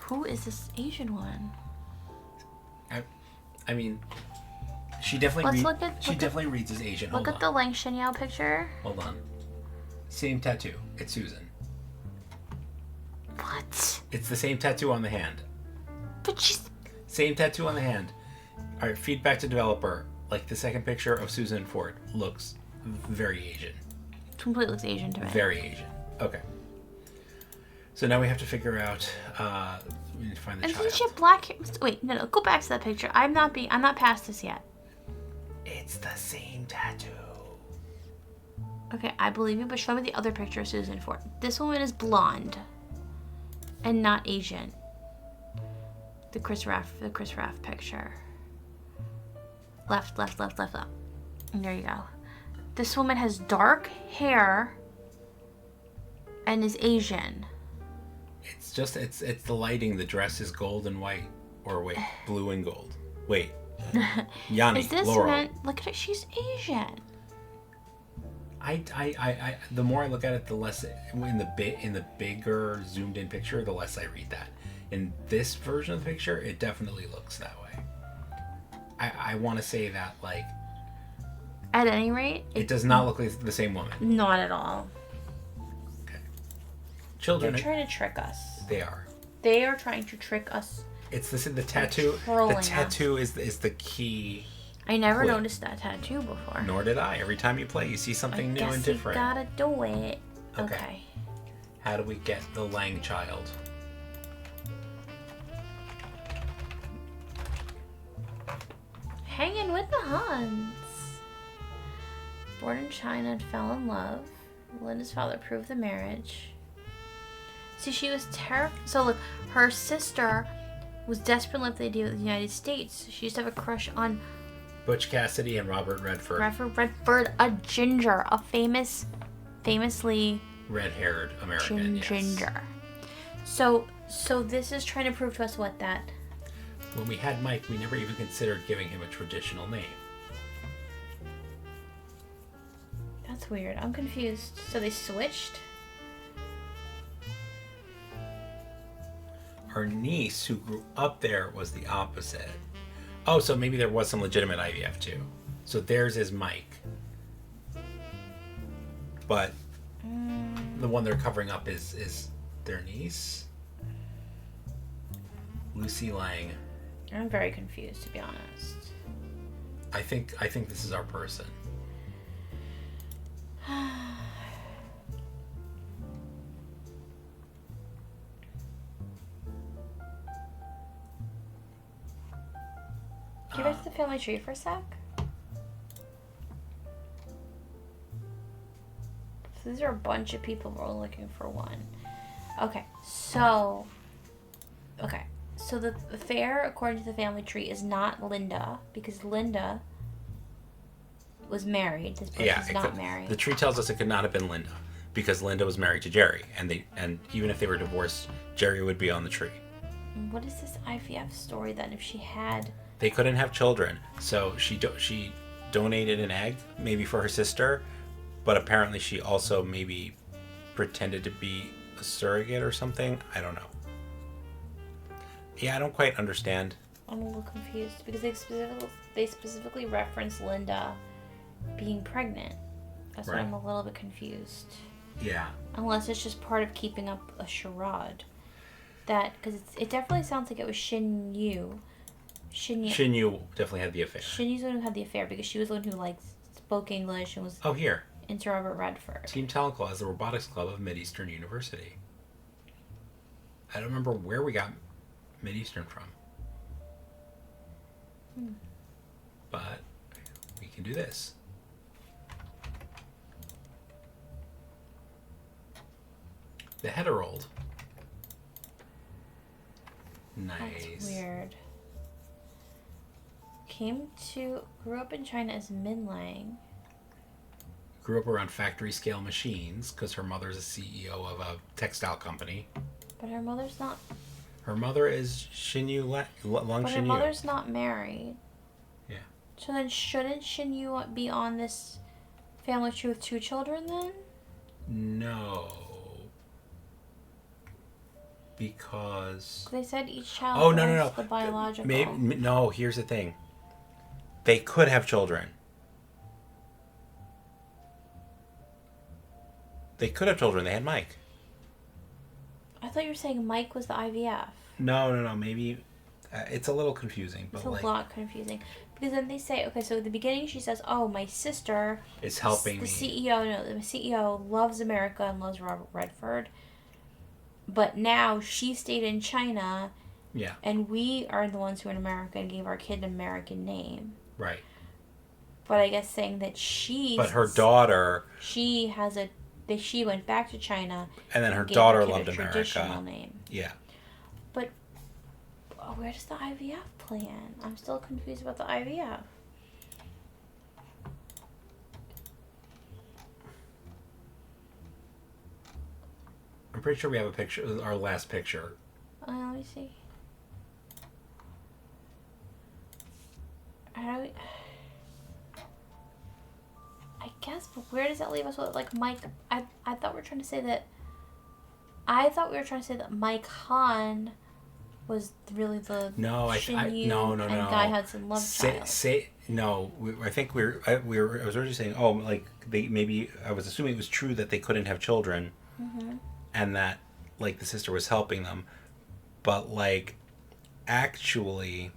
Who is this Asian one? I mean, she definitely definitely reads as Asian. Look at the Lang Xinyao picture. Hold on. Same tattoo. It's Susan. What? It's the same tattoo on the hand. But she's... Same tattoo on the hand. All right, feedback to developer. Like the second picture of Susan Ford looks very Asian. Completely looks Asian to me. Very Asian. Okay. So now we have to figure out. We need to find the child. Didn't she have black hair? Wait, no. Go back to that picture. I'm not past this yet. It's the same tattoo. Okay, I believe you, but show me the other picture of Susan Ford. This woman is blonde and not Asian. The Chris Raff picture. Left. And there you go. This woman has dark hair and is Asian. it's the lighting. The dress is gold and white, or wait, blue and gold. Wait, Yanni, Is this Laurel. meant? Look at it. She's Asian. I the more I look at it, the less in the bigger zoomed in picture, the less I read that. In this version of the picture, it definitely looks that way. I want to say that, like, At any rate, it does not look like the same woman. not at all. Okay. Children, They're trying to trick us. they are. They are trying to trick us. It's the tattoo. trolling The us. tattoo is the key. I never Wait. noticed that tattoo before. Nor did I. Every time you play, you see something new and different. I guess you gotta do it. Okay. Okay. How do we get the Lang child? Hanging with the Huns. Born in China and fell in love. Linda's father approved the marriage. See, she was terrified. So look, her sister was desperate to live the idea of the United States. She used to have a crush on Butch Cassidy and Robert Redford. Redford, a ginger, a famously Red-haired American. Yes. ginger. So this is trying to prove to us what that. When we had Mike, we never even considered giving him a traditional name. That's weird. I'm confused. So they switched? Our niece, who grew up there, was the opposite. Oh, so maybe there was some legitimate IVF too. So theirs is Mike. But the one they're covering up is their niece, Lucy Lang. I'm very confused, to be honest. I think this is our person. Can you go back to the family tree for a sec? So these are a bunch of people. We're only looking for one. Okay, so the affair, according to the family tree, is not Linda, because Linda was married. This person's not married. The tree tells us it could not have been Linda, because Linda was married to Jerry, and even if they were divorced, Jerry would be on the tree. What is this IVF story then? If she had, They couldn't have children, so she donated an egg, maybe for her sister, but apparently she also maybe pretended to be a surrogate or something. I don't know. Yeah, I don't quite understand. I'm a little confused because they specifically reference Linda being pregnant. That's why Right. I'm a little bit confused. Yeah. Unless it's just part of keeping up a charade. Because it definitely sounds like it was Shin Yu. Shin Yu definitely had the affair. Shin Yu's the one who had the affair because she was the one who spoke English and was Oh, here. into Robert Redford. Team Talent Claw is the robotics club of Mideastern University. I don't remember where we got Mideastern from. But we can do this. The header rolled. Nice. That's weird. Grew up in China as Min Lang. Grew up around factory scale machines because her mother's a CEO of a textile company. But her mother's not. Her mother is Shinyu Lung But her Shinyu. mother's not married. Yeah. So then shouldn't Shin Yu be on this family tree with 2 children then? No. Because. They said each child Oh, no, was the biological. No, here's the thing. They could have children. They could have children. They had Mike. I thought you were saying Mike was the IVF. No. Maybe it's a little confusing, but It's a lot confusing. Because then they say, okay, so at the beginning she says, oh, my sister it's helping the me. the CEO loves America and loves Robert Redford. But now she stayed in China. Yeah. And we are the ones who are in America and gave our kid an American name. Right. But I guess saying that But her daughter. She went back to China. And then her gave daughter kid loved a America. Traditional name. Yeah. But where does the IVF plan? I'm still confused about the IVF. I'm pretty sure we have a picture. Our last picture. Let me see. How do we... I guess, but where does that leave us with, like, Mike? I thought we were trying to say that... I thought we were trying to say that Mike Han was really the no. and Guy Hudson love child. I think I was originally saying, like, they maybe, I was assuming it was true that they couldn't have children, and that, like, the sister was helping them, but, like, actually,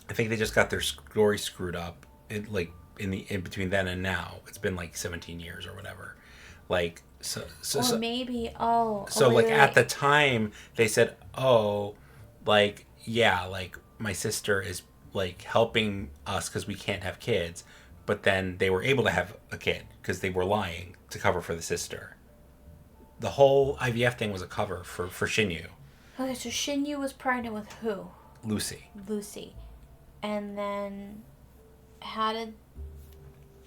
I think they just got their story screwed up, in between then and now. It's been, like, 17 years or whatever, like, So maybe, at the time they said, like, yeah, like, my sister is, like, helping us because we can't have kids, but then they were able to have a kid because they were lying to cover for the sister. The whole IVF thing was a cover for Shinyu. Okay, so Shinyu was pregnant with who? Lucy. And then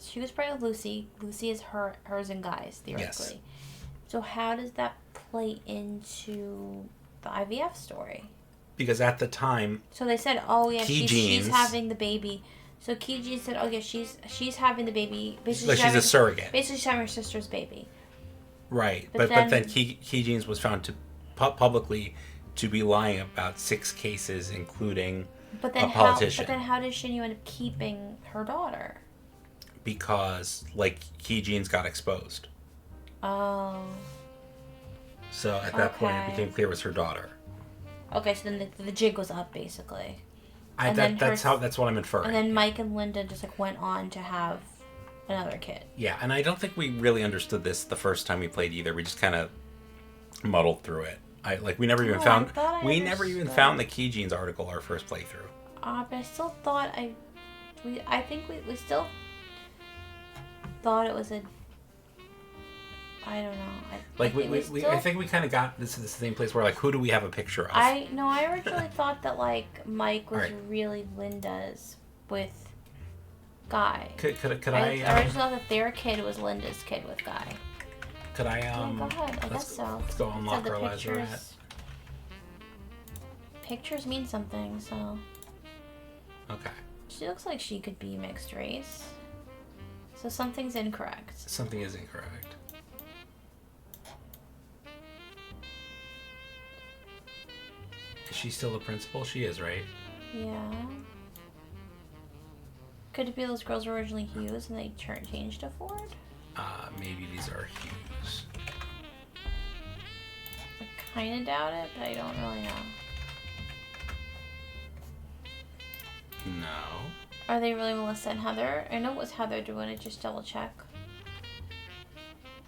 she was pregnant with Lucy. Lucy is hers and Guy's, theoretically. Yes. So how does that play into the IVF story? Because at the time... So they said, she's having the baby. So Kijin said, she's having the baby. Basically, she's a surrogate. Basically, she's having her sister's baby. Right. But then Kijin was found to publicly to be lying about 6 cases, including a politician. But then how did Shinyu end up keeping her daughter? Because, like, Kijin's got exposed. Oh. So at that point, it became clear it was her daughter. Okay, so then the jig was up, basically. That's what I'm inferring. And then Mike and Linda just, like, went on to have another kid. Yeah, and I don't think we really understood this the first time we played either. We just kind of muddled through it. We never even found the Kijin's article our first playthrough. But I still thought I think we still thought it was a... I don't know. I think we kind of got this to the same place where, like, who do we have a picture of? I originally thought that, like, Mike was really Linda's with Guy. Could I originally thought that their kid was Linda's kid with Guy. Could I go ahead. I guess so. Let's go unlock our Lazarette. Pictures mean something, so. Okay. She looks like she could be mixed race. So something's incorrect. Something is incorrect. Is she still the principal? She is, right? Yeah. Could it be those girls were originally Hughes and they changed to Ford? Maybe these are Hughes. I kind of doubt it, but I don't really know. No. Are they really Melissa and Heather? I know it was Heather. Do you want to just double check?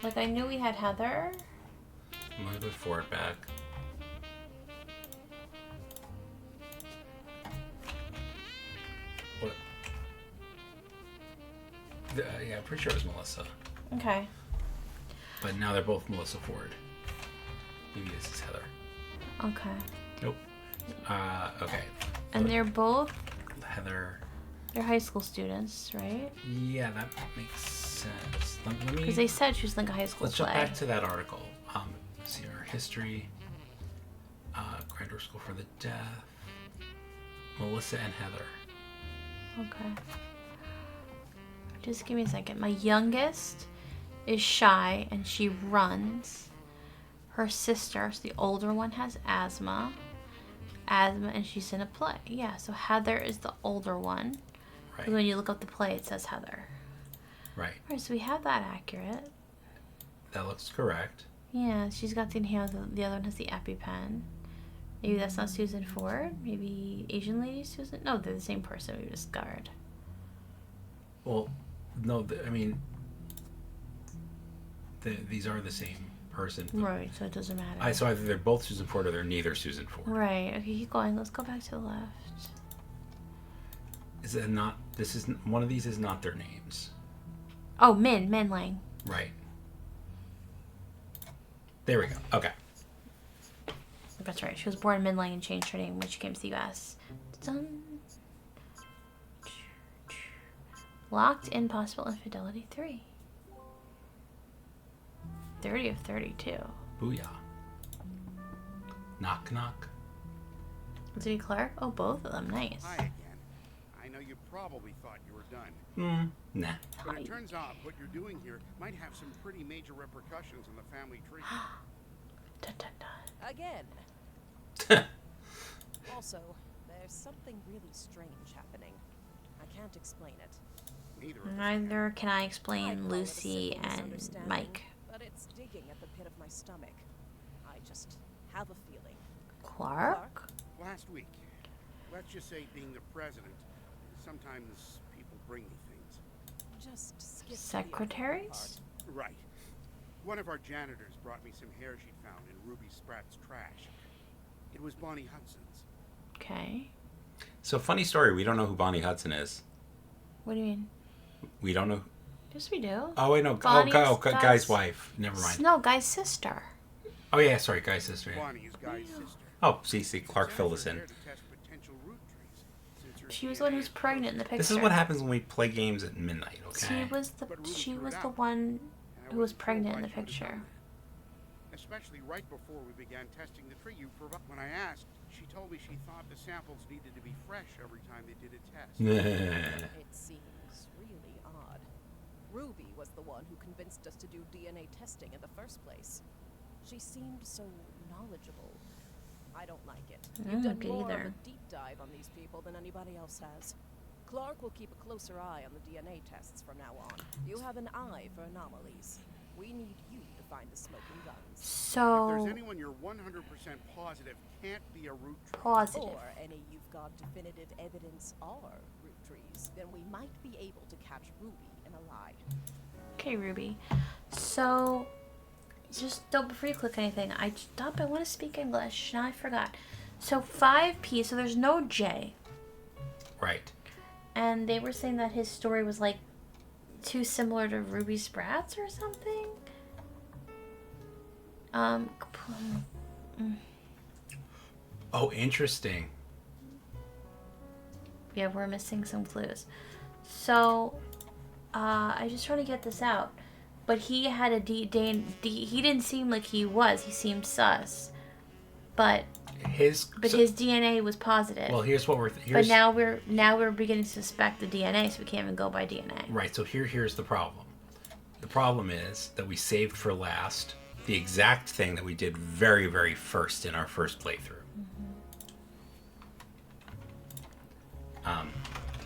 Like, I knew we had Heather. I'm going to put Ford back. What? Yeah, I'm pretty sure it was Melissa. Okay. But now they're both Melissa Ford. Maybe this is Heather. Okay. Nope. Okay. And they're both... Heather... They're high school students, right? Yeah, that makes sense. Let me... Because they said she was like a high school Let's jump back to that article. See our history. Graduate School for the Deaf. Melissa and Heather. Okay. Just give me a second. My youngest is shy and she runs. Her sister, so the older one, has asthma, and she's in a play. Yeah, so Heather is the older one. Right. When you look up the play, it says Heather. Right. Alright, so we have that accurate. That looks correct. Yeah, she's got the inhaler. The other one has the EpiPen. Maybe that's not Susan Ford. Maybe Asian lady Susan. No, they're the same person we discovered. Well, no, I mean, these are the same person. Right, so it doesn't matter. So either they're both Susan Ford or they're neither Susan Ford. Right. Okay, keep going. Let's go back to the left. Is it not? This is one of these is not their names. Oh, Min Lang. Right. There we go. Okay. That's right. She was born in Min Lang and changed her name when she came to the U.S. Dun. Locked in possible infidelity 3. 30 of 32. Booyah. Knock, knock. Is it Clark? Oh, both of them. Nice. Hi again. I know you probably thought you were done. Nah. But it turns out what you're doing here might have some pretty major repercussions on the family tree. Dun, dun, dun. Again. Also, there's something really strange happening. I can't explain it. Neither of us Neither can I I explain call it a Lucy simple and misunderstanding, Mike. But it's digging at the pit of my stomach. I just have a feeling. Clark? Last week, let's just say being the president, sometimes people bring me things. Just skip to the Secretaries? Right. One of our janitors brought me some hair she'd found in Ruby Spratt's trash. It was Bonnie Hudson's. Okay. So, funny story. We don't know who Bonnie Hudson is. What do you mean? We don't know. Yes, we do. Oh, wait, no. Bonnie's Guy's wife. Never mind. No, Guy's sister. Oh, yeah, sorry. Guy's sister. Yeah. Bonnie is Guy's sister. Oh, see, Clark filled us in. There to test potential root trees, since her She was the one DNA who's is pregnant in the picture. This is what happens when we play games at midnight, okay? She was the one who was pregnant in the picture. Especially right before we began testing the tree you provided. When I asked, she told me she thought the samples needed to be fresh every time they did a test. It seems really odd. Ruby was the one who convinced us to do DNA testing in the first place. She seemed so knowledgeable. I don't like it. I You've don't done like it more either. of a deep dive on these people than anybody else has. Clark will keep a closer eye on the DNA tests from now on. You have an eye for anomalies. We need you to find the smoking guns. If So there's anyone you're 100% positive can't be a root tree, positive. Or any you've got definitive evidence are root trees, then we might be able to catch Ruby in a lie. Okay, Ruby. So just don't before you click anything. I want to speak English. Now I forgot. So 5P. So there's no J. Right. And they were saying that his story was like too similar to Ruby Spratt's or something. Oh, interesting. Yeah, we're missing some clues. So, I just trying to get this out. But he had a he didn't seem like he was. He seemed sus. But his DNA was positive. Well, here's what but now we're beginning to suspect the DNA, so we can't even go by DNA. Right. So here's the problem. The problem is that we saved for last the exact thing that we did very, very first in our first playthrough.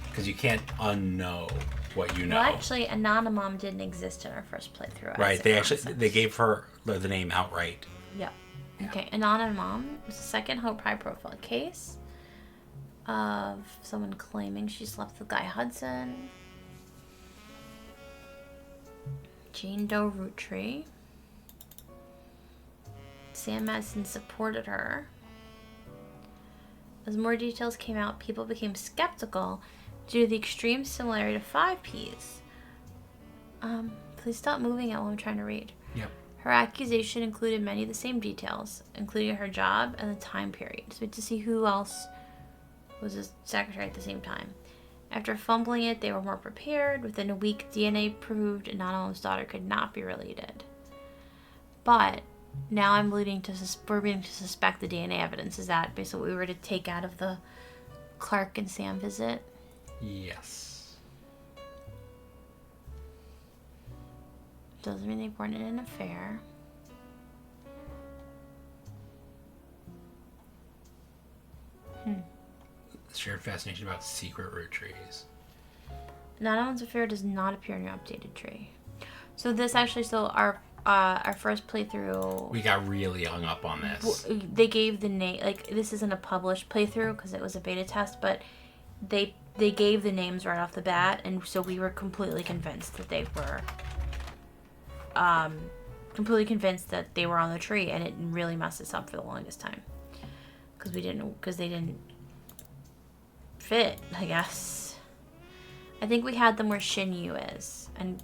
Because you can't unknow what you know. Well, actually, Anonymom didn't exist in our first playthrough. Right. They gave her the name outright. Yep. Okay, Anonymom was the second high-profile case of someone claiming she slept with Guy Hudson. Jane Doe Roottree. Sam Madison supported her. As more details came out, people became skeptical due to the extreme similarity to 5Ps. Please stop moving it while I'm trying to read. Yep. Her accusation included many of the same details, including her job and the time period. So we had to see who else was a secretary at the same time. After fumbling it, they were more prepared. Within a week, DNA proved Anonymous' daughter could not be related. But now we're beginning to suspect the DNA evidence. Is that basically what we were to take out of the Clark and Sam visit? Yes. Doesn't mean they weren't in an affair. Shared fascination about secret root trees. Anonymous affair does not appear in your updated tree. So this actually, our first playthrough, We got really hung up on this. they gave the name, like, this isn't a published playthrough because it was a beta test, but they gave the names right off the bat, and so we were completely convinced that they were on the tree, and it really messed us up for the longest time because they didn't fit, I guess. I think we had them where Shin Yu is, and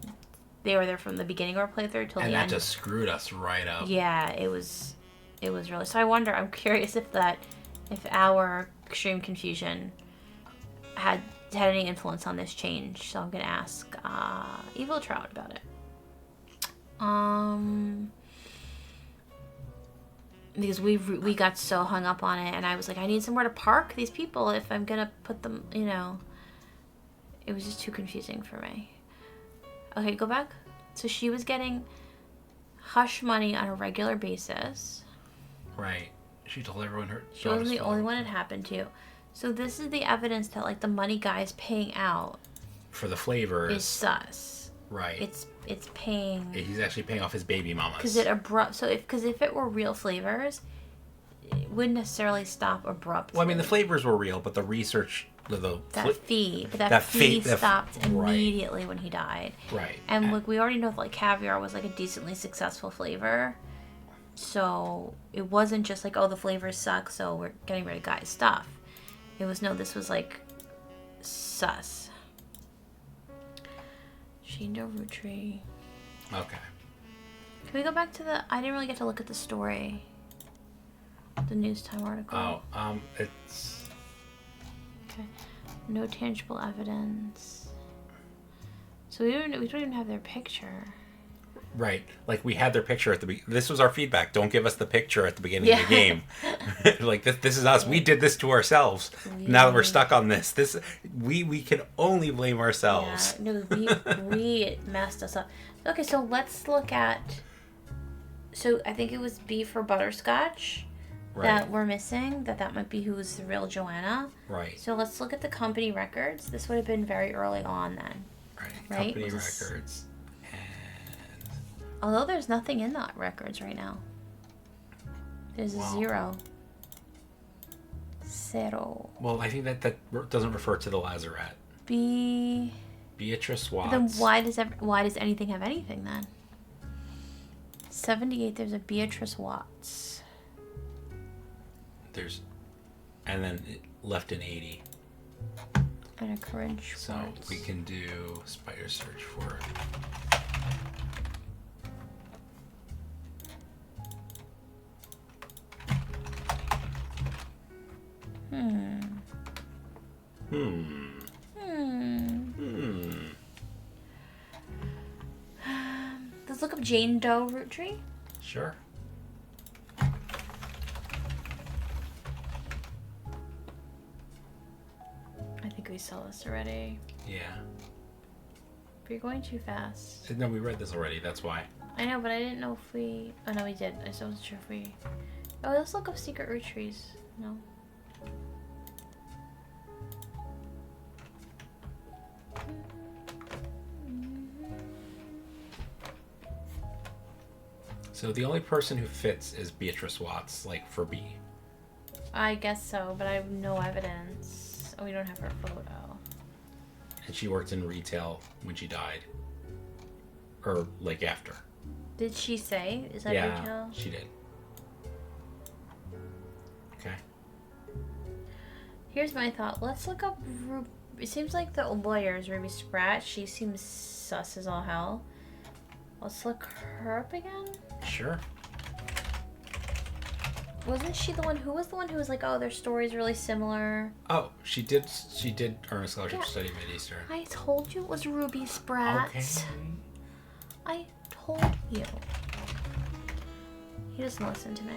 they were there from the beginning of our playthrough till the end. And that just screwed us right up. Yeah, it was really. So I'm curious if our extreme confusion had any influence on this change. So I'm gonna ask Evil Trout about it. because we got so hung up on it, and I was like, I need somewhere to park these people if I'm gonna put them, you know. It was just too confusing for me. Okay, go back. So she was getting hush money on a regular basis. Right. She told everyone her. She wasn't the only one it happened to. So this is the evidence that like the money guy's paying out for the flavors is sus. Right. It's paying. He's actually paying off his baby mamas. Because it abrupt. So if it were real flavors, it wouldn't necessarily stop abruptly. Well, I mean the flavors were real, but the research, that fee stopped immediately when he died. Right. And look, we already know that like caviar was like a decently successful flavor. So it wasn't just like, oh, the flavors suck, so we're getting rid of guy's stuff. It was, no, this was like sus. Shindo Roottrie. Okay. Can we go back to the... I didn't really get to look at the story. The News Time article. Oh, it's... Okay. No tangible evidence. So we don't even have their picture. Right. Like, we had their picture at the beginning. This was our feedback. Don't give us the picture at the beginning of the game. Like, this is us. We did this to ourselves. Yeah. Now that we're stuck on this, we can only blame ourselves. Yeah, no, we messed us up. Okay, so let's look at... So, I think it was B for butterscotch that we're missing. That might be who's the real Joanna. Right. So, let's look at the company records. This would have been very early on then. Right? Company records. Although there's nothing in that records right now. There's a 0. 0. Well, I think that doesn't refer to the Lazarette. Beatrice Watts. Then why does anything have anything then? 78. There's a Beatrice Watts. And then left in 80. And a Corinne Schwartz. So we can do spider search for. Let's look up Jane Doe Roottrie. Sure. I think we saw this already. Yeah. But you're going too fast. No, we read this already. That's why. I know, but I didn't know if we... Oh, no, we did. I just wasn't sure if we... Oh, let's look up secret Roottries. No. So the only person who fits is Beatrice Watts, like, for B. I guess so, but I have no evidence. Oh, we don't have her photo. And she worked in retail when she died. Or, like, after. Did she say? Is that retail? Yeah, she did. Okay. Here's my thought. Let's look up... It seems like the lawyer is Ruby Spratt. She seems sus as all hell. Let's look her up again. Sure. Wasn't she the one? Who was the one who was like, oh, their story's really similar? Oh, she did earn a scholarship to study Mid-Eastern. I told you it was Ruby Spratt. Okay. I told you. He doesn't listen to me.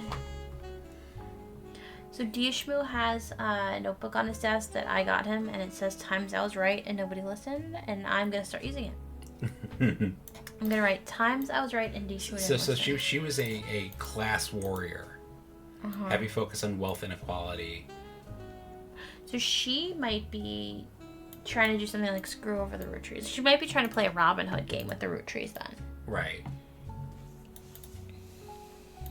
So DShmoo has a notebook on his desk that I got him, and it says times I was right and nobody listened, and I'm gonna start using it. I'm gonna write times I was right and DShmoo. So she was a class warrior. Heavy focus on wealth inequality. So she might be trying to do something like screw over the Roottrees. She might be trying to play a Robin Hood game with the Roottrees then. Right.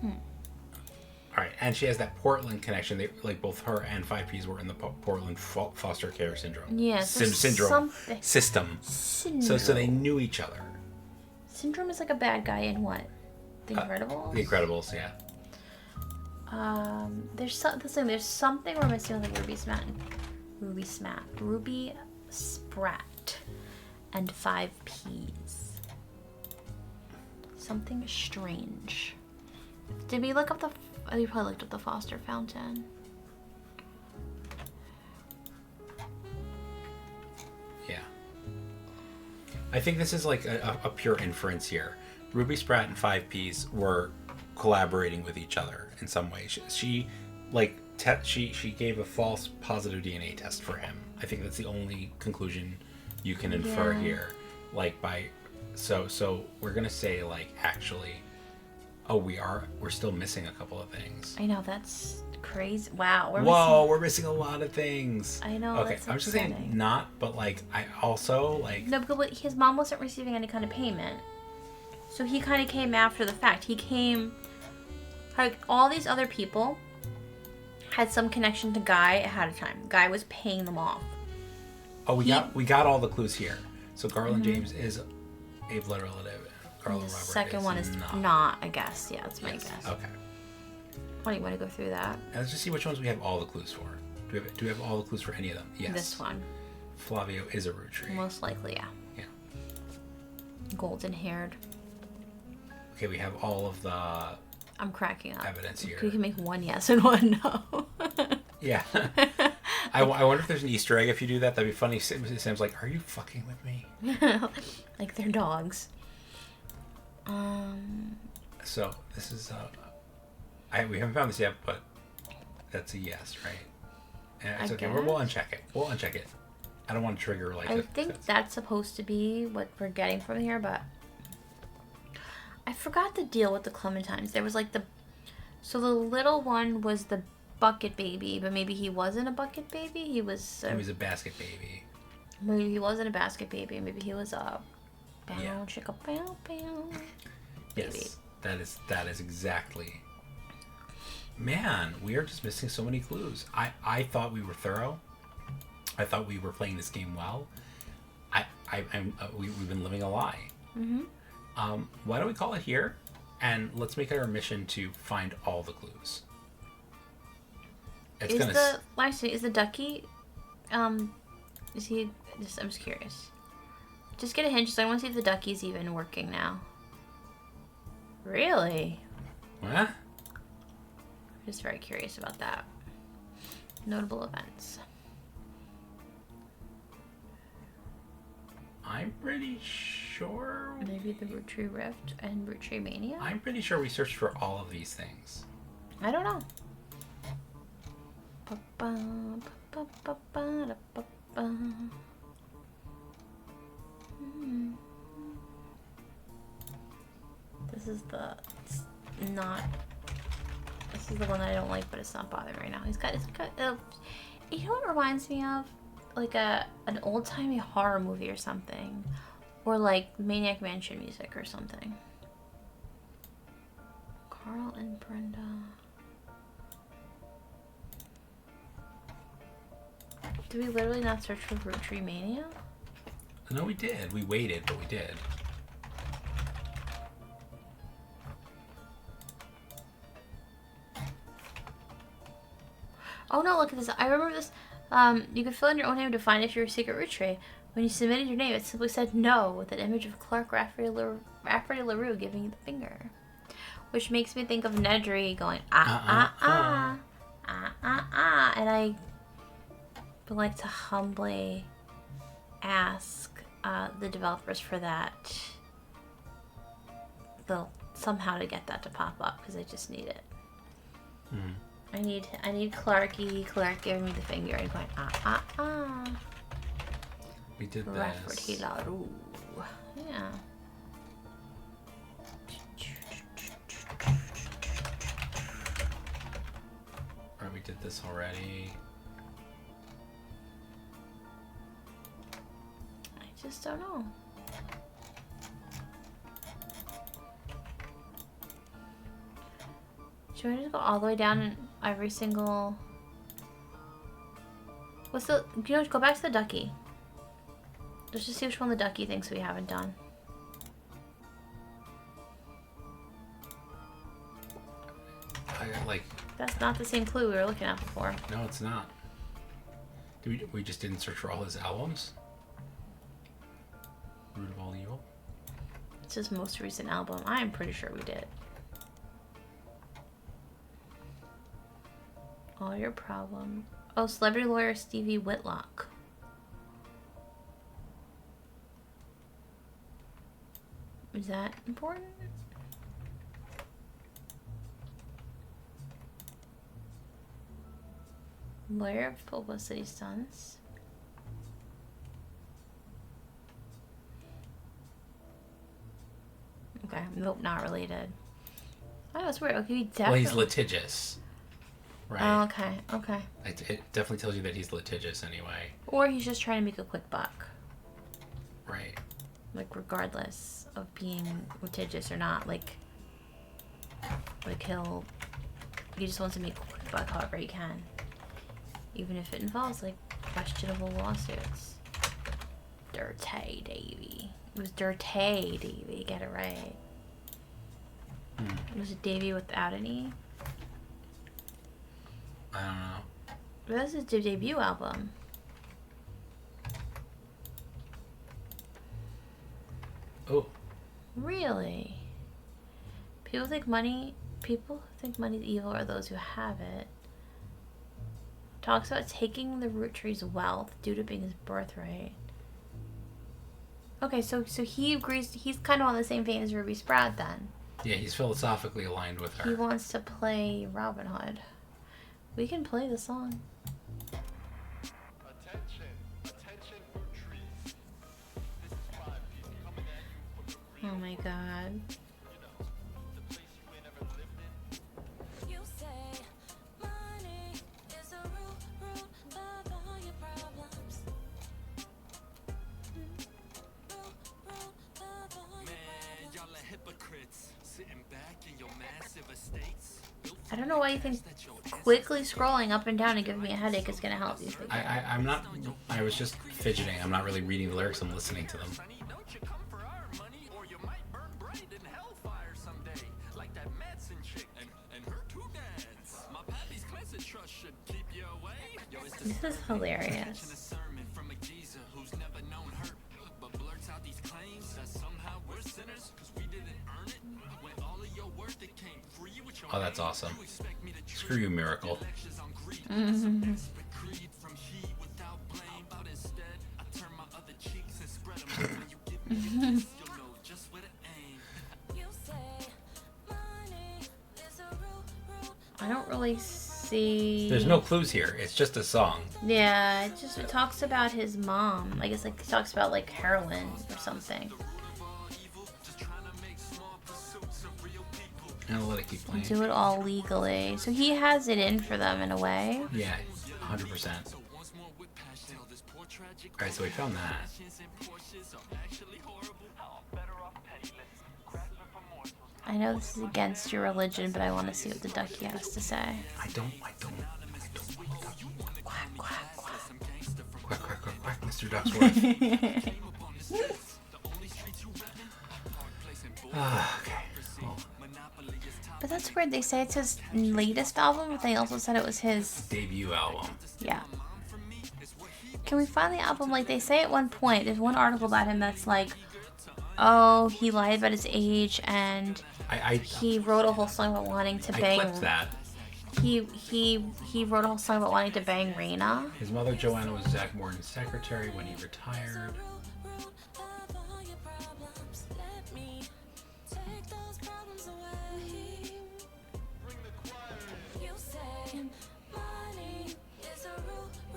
All right, and she has that Portland connection. They, like, both her and 5Ps were in the Portland foster care syndrome. Yeah, syndrome system. Syndrome. So they knew each other. Syndrome is like a bad guy in what? The Incredibles? The Incredibles, yeah. There's something we're missing with like Ruby Spratt, and 5Ps. Something strange. Did we look up the? We probably looked up the Foster Fountain. Yeah. I think this is like a pure inference here. Ruby Spratt and 5Ps were collaborating with each other in some way. She she gave a false positive DNA test for him. I think that's the only conclusion you can infer here. Like so we're gonna say like actually, oh we're still missing a couple of things. I know, that's crazy. Wow. We're missing a lot of things. I know. Okay, I'm just saying not, but like I also like no, but his mom wasn't receiving any kind of payment, so he kind of came after the fact. He came like all these other people had some connection to Guy ahead of time. Guy was paying them off. Oh, we got all the clues here. So Garland James is a blood relative. Garland The Robert second one is not, I guess. Yeah, that's my guess. Okay. Why do you want to go through that? Let's just see which ones we have all the clues for. Do we have all the clues for any of them? Yes. This one. Flavio is a Roottrie. Most likely, yeah. Yeah. Golden haired. Okay, we have all of the I'm cracking up. evidence here. We can make one yes and one no. Yeah. I wonder if there's an Easter egg if you do that. That'd be funny. Sam's like, are you fucking with me? Like they're dogs. So this is we haven't found this yet, but that's a yes, right? And it's okay. We'll uncheck it. We'll uncheck it. I don't want to trigger like. I think that's supposed to be what we're getting from here, but I forgot the deal with the clementines. There was like so the little one was the bucket baby, but maybe he wasn't a bucket baby. He was a basket baby. Maybe he wasn't a basket baby. Maybe he was a chicka bow bow. Yes, that is exactly. Man, we are just missing so many clues. I thought we were thorough. I thought we were playing this game well. We've been living a lie. Mm-hmm. Why don't we call it here, and let's make it our mission to find all the clues. Is the ducky? Is he? I'm just curious. Just get a hint. I want to see if the ducky's even working now. Really? What? Just very curious about that. Notable events. I'm pretty sure. Maybe the Roottrie Rift and Roottreemania? I'm pretty sure we searched for all of these things. I don't know. This is the one that I don't like, but it's not bothering right now. You know what it reminds me of? Like an old-timey horror movie or something. Or like Maniac Mansion music or something. Carl and Brenda. Did we literally not search for Roottreemania? No, we did. We waited, but we did. Oh no, look at this. I remember this. You could fill in your own name to find if you're a secret Roottrie. When you submitted your name, it simply said no with an image of Clark Rafferty LaRue giving you the finger. Which makes me think of Nedry going, and I would like to humbly ask the developers for that. Somehow to get that to pop up, because I just need it. Mm. I need Clark giving me the finger and going, We did this. Rafferty LaRue. Yeah. Alright, we did this already. I just don't know. Should we just go all the way down in every single... go back to the ducky. Let's just see which one the ducky thinks we haven't done. That's not the same clue we were looking at before. No, it's not. We just didn't search for all his albums? Root of All Evil? It's his most recent album. I am pretty sure we did. All Your Problem. Oh, celebrity lawyer Stevie Whitlock. Is that important? Lawyer of publicity stunts. Okay, nope, not related. Oh, that's weird. Okay, he definitely... Well, he's litigious. Right. Oh, okay, okay. It definitely tells you that he's litigious anyway. Or he's just trying to make a quick buck. Right. Like, regardless of being litigious or not, like he just wants to make a quick buck however he can. Even if it involves, like, questionable lawsuits. Dirty Davy. It was Dirty Davy, get it right. Was it Davy without an E? I don't know. But that's his debut album. Oh. Really? People think money's evil are those who have it. Talks about taking the Roottrees' wealth due to being his birthright. Okay, so he agrees. He's kind of on the same vein as Ruby Sprout then. Yeah, he's philosophically aligned with her. He wants to play Robin Hood. We can play the song. Attention, Roottrees. This is 5P coming at you from the real, Oh my god. you know, the place you ain't ever lived in. You say money is a root of all your problems. Root of all your Man, y'all are hypocrites, sitting back in your massive estates. I don't know why you think quickly scrolling up and down and giving me a headache is going to help you. I'm not. I was just fidgeting. I'm not really reading the lyrics. I'm listening to them. Sonny, don't you come for our money, or you might burn bright in hellfire someday, like that Madsen chick and her two dads. My pappy's cleansing trust should keep you away. Yo, it's the This is hilarious. catching a sermon from a geezer who's never known hurt, but blurts out these claims that somehow we're sinners because we didn't earn it. When all of your worth it came free with your Oh, that's name. awesome. You expect me to Screw you, Miracle. lectures on greed. Desperate greed from he without blame. But instead, I turn my other cheeks and spread them. When you give me a kiss, you'll know just where to aim. you say money is a root I don't really see... There's no clues here. It's just a song. Yeah, it talks about his mom. I guess like he talks about like heroin or something. And I'll let it keep playing. Do it all legally. So he has it in for them in a way. Yeah, 100%. Alright, so we found that. I know this is against your religion, but I want to see what the ducky has to say. I don't. Quack, quack, quack. Quack, quack, quack, quack, Mr. Ducksworth. Okay. Well, But that's weird. They say it's his latest album, but they also said it was his... debut album. Yeah. Can we find the album? Like, they say at one point, there's one article about him that's like, oh, he lied about his age, and he wrote a whole song about wanting to I bang... clipped that. He wrote a whole song about wanting to bang Raina. His mother, Joanna, was Zach Morton's secretary when he retired. of all your problems. Let me take those problems away. You say money is a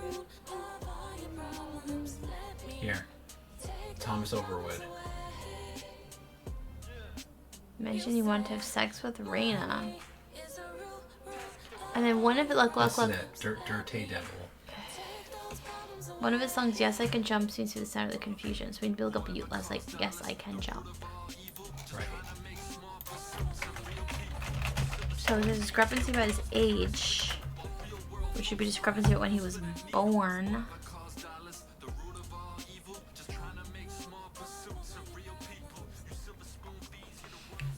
root of all your problems. Let me Here, take Thomas Overwood. away. Mentioned you wanted to have sex with Raina. Is a root And then one of it, look, This is it. Dirty Devil. one of his songs, Yes I Can Jump, seems to be the sound of the confusion. So we need to look up less like, Yes I Can Jump. Right. So there's a discrepancy about his age, which should be discrepancy about when he was born.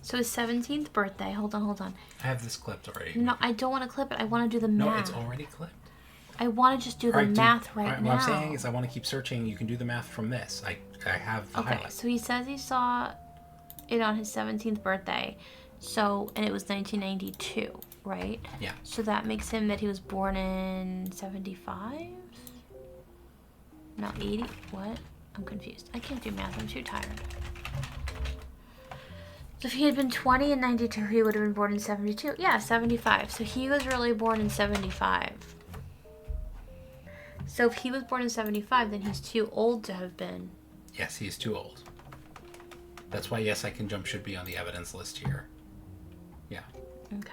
So his 17th birthday, hold on. I have this clipped already. No, I don't want to clip it. I want to do the No, math. it's already clipped. I want to just do the Alright, dude, math right now. What I'm saying is I want to keep searching. You can do the math from this. I have the Okay, highlight. so he says he saw it on his 17th birthday. So, and it was 1992, right? Yeah. So that makes him that he was born in 75? No, 80? What? I'm confused. I can't do math. I'm too tired. So if he had been 20 in 92, he would have been born in 72. Yeah, 75. So he was really born in 75. So if he was born in 75, then he's too old to have been. Yes, he's too old. That's why Yes I Can Jump should be on the evidence list here. Yeah. Okay.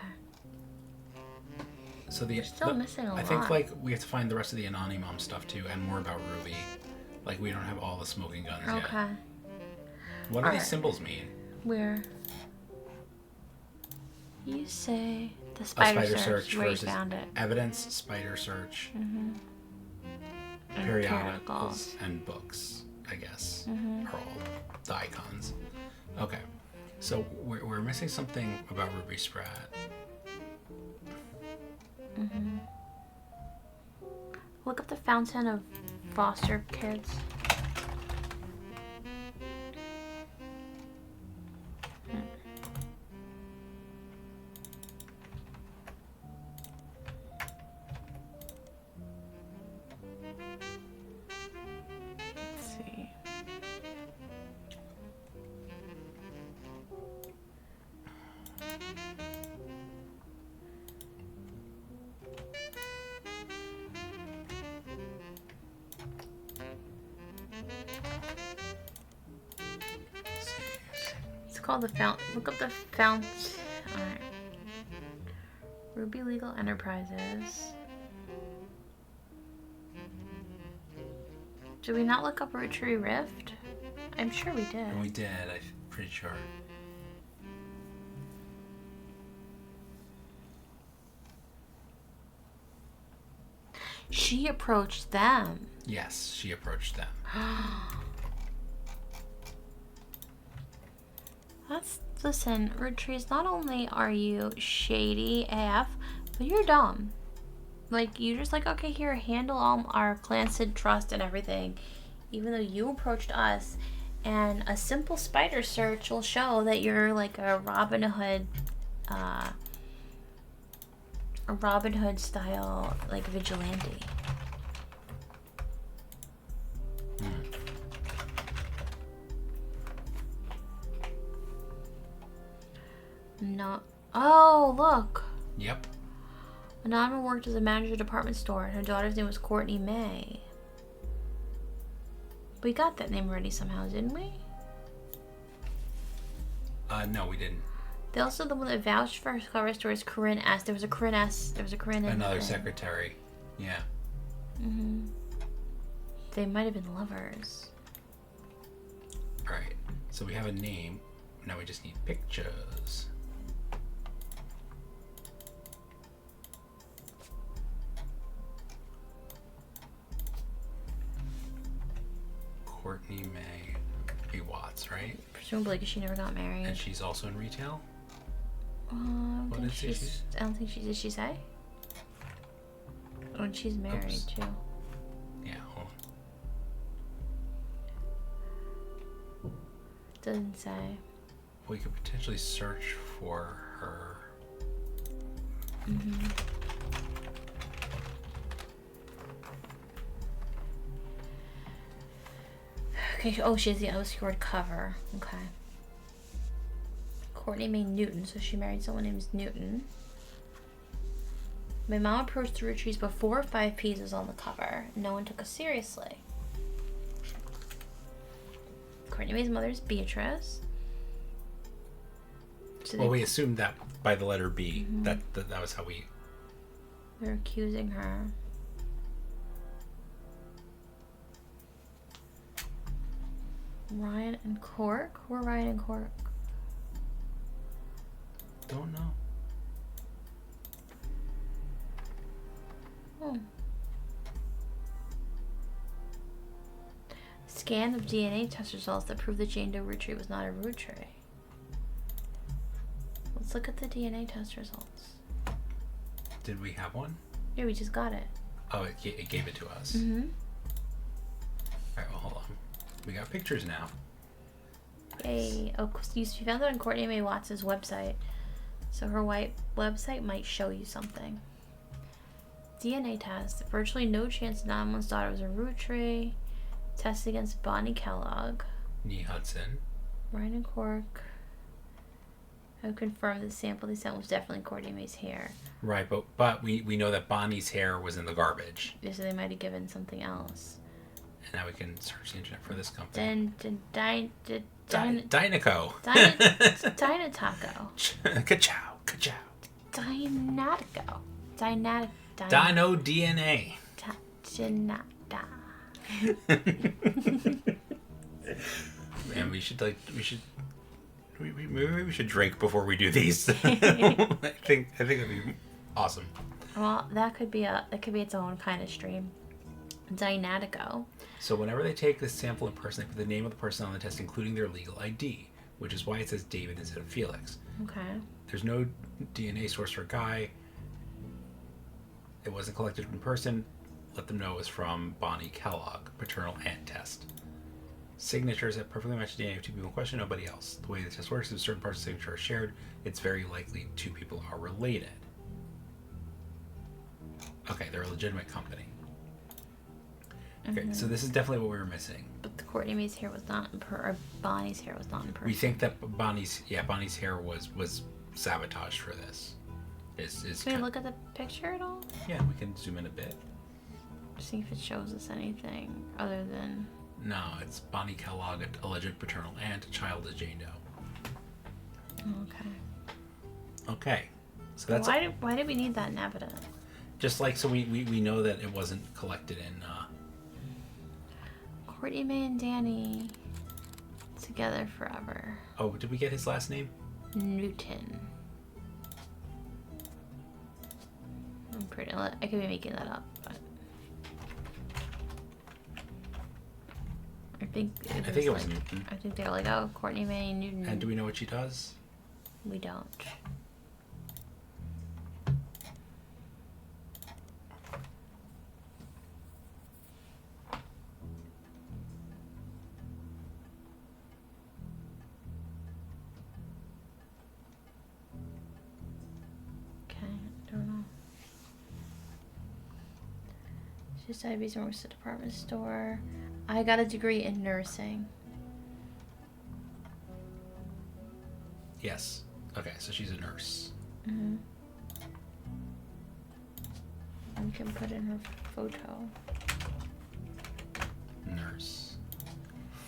So the Still missing a I think lot. like we have to find the rest of the Anani Mom stuff too, and more about Ruby. Like we don't have all the smoking guns yet. Okay. What do All these right. symbols mean? Where? You say the A spider, spider search. search Where you versus found it. evidence, spider search, And periodicals, and books, I guess, are all the icons. Okay, so we're missing something about Ruby Spratt. Look up the fountain of foster kids. Let's see. It's called the fount. Look up the fount. Alright. Ruby Legal Enterprises. Did we not look up Roottrees Rift? I'm sure we did. And we did, I'm pretty sure. She approached them. Yes, she approached them. Listen, Roottrees, not only are you shady AF, but you're dumb. Like, you just like, okay, here, handle all our Clansed trust and everything. Even though you approached us, and a simple spider search will show that you're like a Robin Hood style, like, vigilante. No. Oh, look. Yep. Anonymous worked as a manager at a department store, and her daughter's name was Courtney May. We got that name already somehow, didn't we? No, we didn't. They also the one that vouched for her cover story is Corinne S. There was a Corinne S. There was a Corinne in Another the thing. secretary. Yeah. They might have been lovers. Alright. So we have a name. Now we just need pictures. Courtney May B. Watts, right? Presumably because she never got married. And she's also in retail? I don't What think did she say? I don't think she did. She say? Oh, and she's married Oops. too. Yeah, hold on. Doesn't say. We could potentially search for her. Okay. Oh, she has the obscured cover. Okay. Courtney May Newton. So she married someone named Newton. My mom approached the Roottrees before 5Ps was on the cover. No one took us seriously. Courtney May's mother is Beatrice. So Well, we assumed that by the letter B. That was how we... they're accusing her. Ryan and Cork? Who are Ryan and Cork? Don't know. Scan of DNA test results that prove that Jane Doe Roottrie was not a Roottrie. Let's look at the DNA test results. Did we have one? Yeah, we just got it. Oh, it gave it to us. Mm-hmm. Alright, well, hold on. We got pictures now. Yay. Oh, you found it on Courtney May Watts' website. So her website might show you something. DNA test. Virtually no chance Anonymous' daughter was a Roottrie. Test against Bonnie Kellogg. Nee Hudson. Ryan and Cork. Have confirmed the sample they sent was definitely Courtney May's hair. Right, but we know that Bonnie's hair was in the garbage. Yeah, so they might have given something else. And now we can search the internet for this company. Dynaco. Dynataco. Ka-chow, ka-chow. Dynatico. Dino DNA. Dynata. Man, maybe we should drink before we do these. I think that'd be awesome. Well, that could be its own kind of stream. Dynatico. So whenever they take this sample in person, they put the name of the person on the test, including their legal ID, which is why it says David instead of Felix. Okay. There's no DNA source for Guy. It wasn't collected in person. Let them know it was from Bonnie Kellogg, paternal aunt test. Signatures that perfectly match the DNA of two people in question, nobody else. The way the test works is certain parts of the signature are shared. It's very likely two people are related. Okay, they're a legitimate company. Okay, so this is definitely what we were missing. But the Courtney May's hair was not or Bonnie's hair was not in person. We think that Bonnie's hair was sabotaged for this. Can we look at the picture at all? Yeah, we can zoom in a bit. See if it shows us anything other than. No, it's Bonnie Kellogg, alleged paternal aunt, a child of Jane Doe. Okay. Okay. So that's why did we need that in evidence? just like so we know that it wasn't collected in. Courtney May and Danny together forever. Oh, did we get his last name? Newton. I could be making that up, but I think it was Newton. I think they're like, oh, Courtney May Newton. And do we know what she does? We don't. Diabetes works at a department store. I got a degree in nursing. Yes. Okay, so she's a nurse. Mm-hmm. We can put in her photo. Nurse.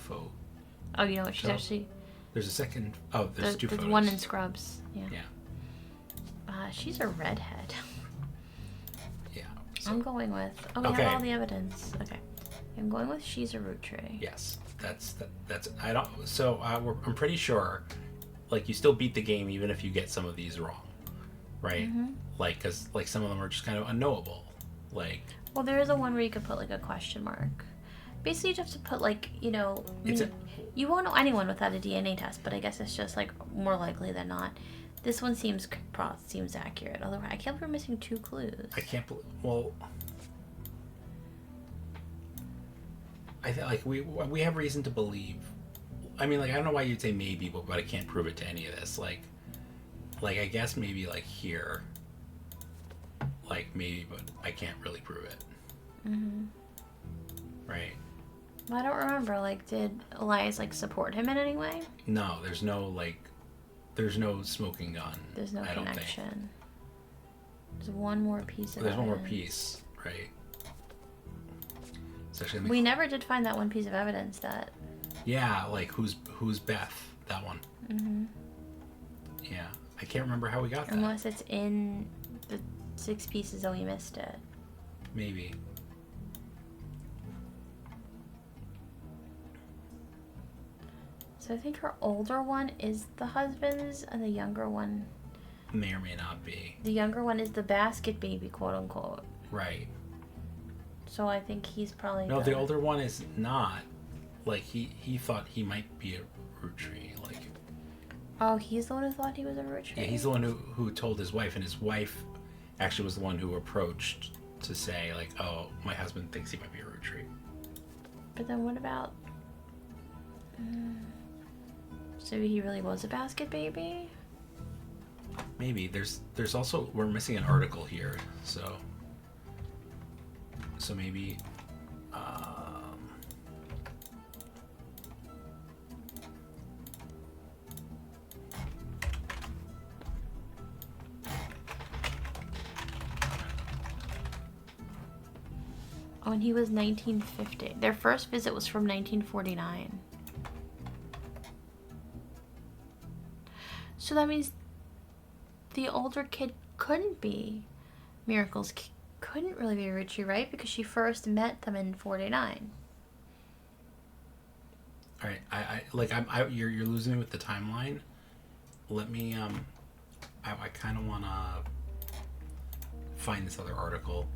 Photo. Oh, you know what? She's actually. There's a second. Oh, there's two photos. One in Scrubs. Yeah. Yeah. She's a redhead. Yeah. So. I'm going with. Oh, we have all the evidence. Okay. I'm going with she's a Roottrie. Yes, that's. I don't. So I'm pretty sure, like, you still beat the game even if you get some of these wrong, right? Mm-hmm. Like, cause like some of them are just kind of unknowable, like. Well, there is a one where you could put like a question mark. Basically, you just have to put like you won't know anyone without a DNA test, but I guess it's just like more likely than not. This one seems accurate. Otherwise, I can't believe we're missing 2 clues. I can't believe. Well, I feel like we have reason to believe. I mean, like, I don't know why you'd say maybe, but I can't prove it to any of this. Like I guess maybe like here. Like maybe, but I can't really prove it. Mm-hmm. Right. Well, I don't remember. Like, did Elias like support him in any way? No, there's no smoking gun. There's no connection. There's one more piece of evidence. One more piece, right? We never did find that one piece of evidence that. Yeah, like who's Beth? That one. Mm-hmm. Yeah, I can't remember how we got that. Unless it's in the 6 pieces and we missed it. Maybe. So I think her older one is the husband's, and the younger one may or may not be. The younger one is the basket baby, quote unquote. Right. So I think he's probably. No, the older one is not. Like he thought he might be a Roottrie. Like. Oh, he's the one who thought he was a Roottrie. Yeah, he's the one who told his wife, and his wife actually was the one who approached to say like, "Oh, my husband thinks he might be a Roottrie." But then what about? So he really was a basket baby? Maybe. There's also, we're missing an article here, so maybe Oh, and he was 1950. Their first visit was from 1949. So that means the older kid couldn't be Miracle's, couldn't really be Richie, right? Because she first met them in 49. All right, you're losing me with the timeline. Let me I kind of want to find this other article.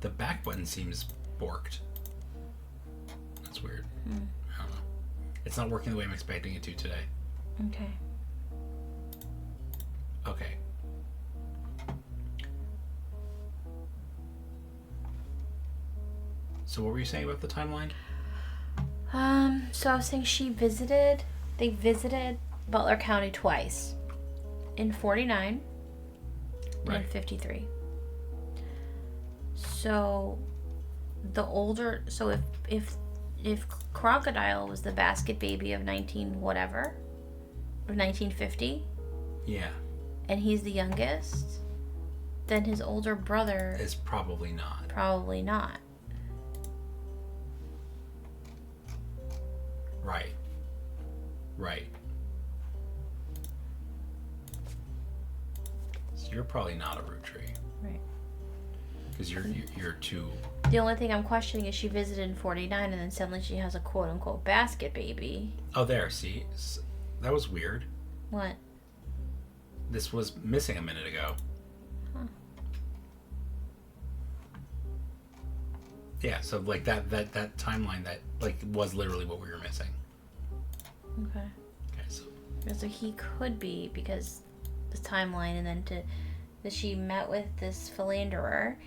The back button seems borked. That's weird. I don't know. It's not working the way I'm expecting it to today. Okay. Okay. So what were you saying about the timeline? So I was saying they visited Butler County twice. In 49 and in 53. So if Crocodile was the basket baby of 1950, Yeah. and he's the youngest, then his older brother It's probably not. probably not. Right. Right. So you're probably not a root tree. Right. Because you're too. The only thing I'm questioning is she visited in 49 and then suddenly she has a quote unquote basket baby. Oh, there. See, that was weird. What? This was missing a minute ago. Huh. Yeah. So like that timeline that like was literally what we were missing. Okay. Okay. So. So he could be, because the timeline, and then that she met with this philanderer,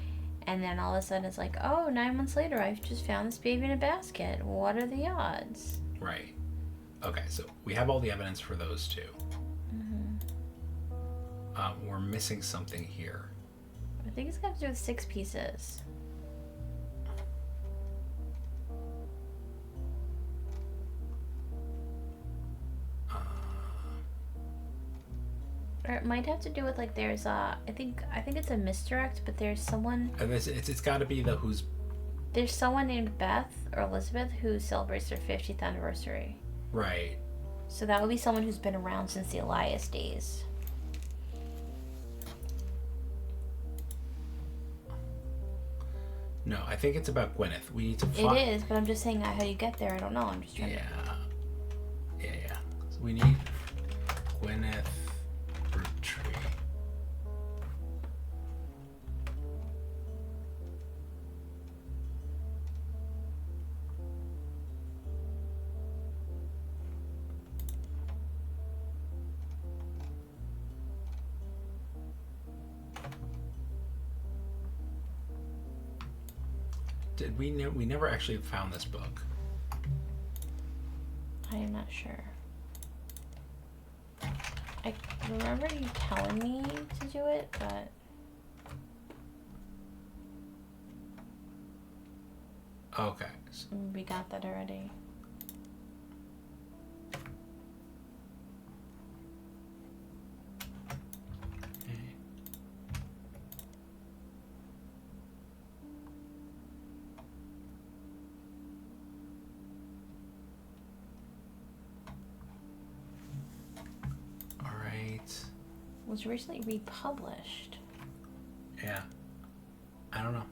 and then all of a sudden it's like, oh, 9 months later I've just found this baby in a basket. What are the odds? Right. Okay. So we have all the evidence for those two. We're missing something here. I think it's got to do with 6 pieces. Or it might have to do with, like, there's I think it's a misdirect, but there's someone It's got to be there's someone named Beth or Elizabeth who celebrates their 50th anniversary. right. So that would be someone who's been around since the Elias days. No, I think it's about Gwyneth. We need to It is, but I'm just saying how you get there. I don't know. I'm just trying Yeah. So we need Gwyneth Roottrie. Did we never actually found this book? I am not sure. I remember you telling me to do it, but Okay. we got that already. Was recently republished. Yeah. I don't know.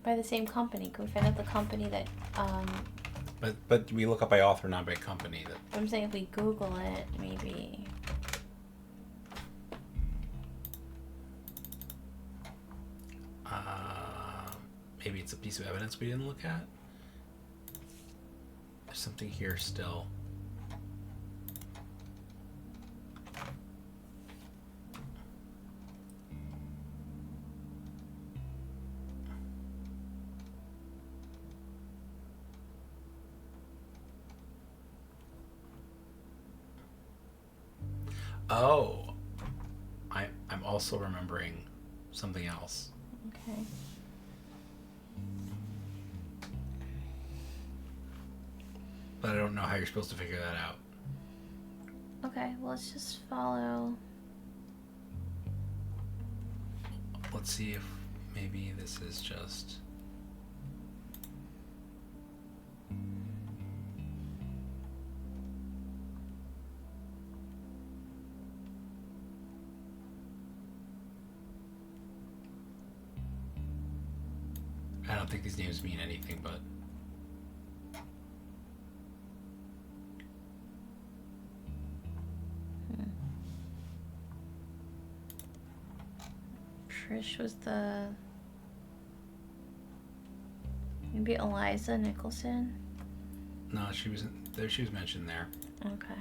By the same company. Can we find out the company that But we look up by author, not by company. I'm saying if we Google it, maybe. Maybe it's a piece of evidence we didn't look at. There's something here still. Oh, I'm also remembering something else. Okay. But I don't know how you're supposed to figure that out. Okay, well, let's just follow. Let's see if maybe this is just... I don't think these names mean anything, but... Trish was the... Maybe Eliza Nicholson? No, she wasn't there. She was mentioned there. Okay.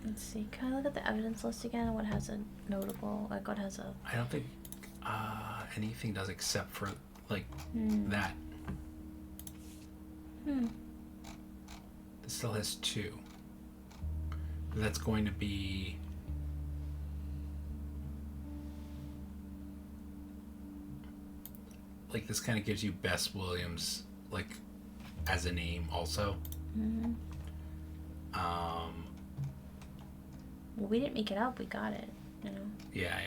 Let's see. Can I look at the evidence list again? What has a notable, like what has a... I don't think anything does except for like that. This still has 2. That's going to be... Like, this kind of gives you Bess Williams, like, as a name also. Well, we didn't make it up. We got it, you know? Yeah.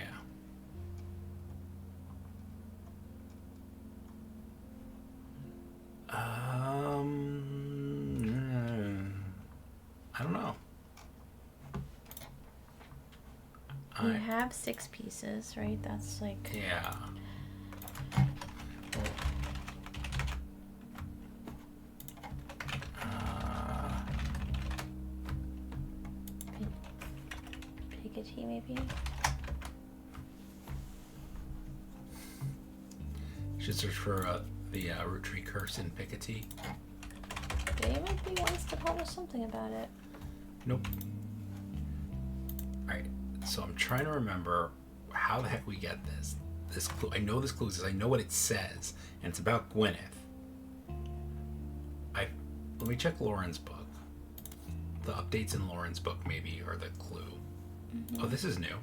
I don't know. You have 6 pieces, right? That's like... Yeah. Piketty, maybe? Should search for the Roottrees curse in Piketty. They might be ones to publish something about it. Nope. Alright, so I'm trying to remember how the heck we get this. This clue. I know this clue is. I know what it says, and it's about Gwyneth. Let me check Lauren's book. The updates in Lauren's book maybe are the clue. Oh, this is new.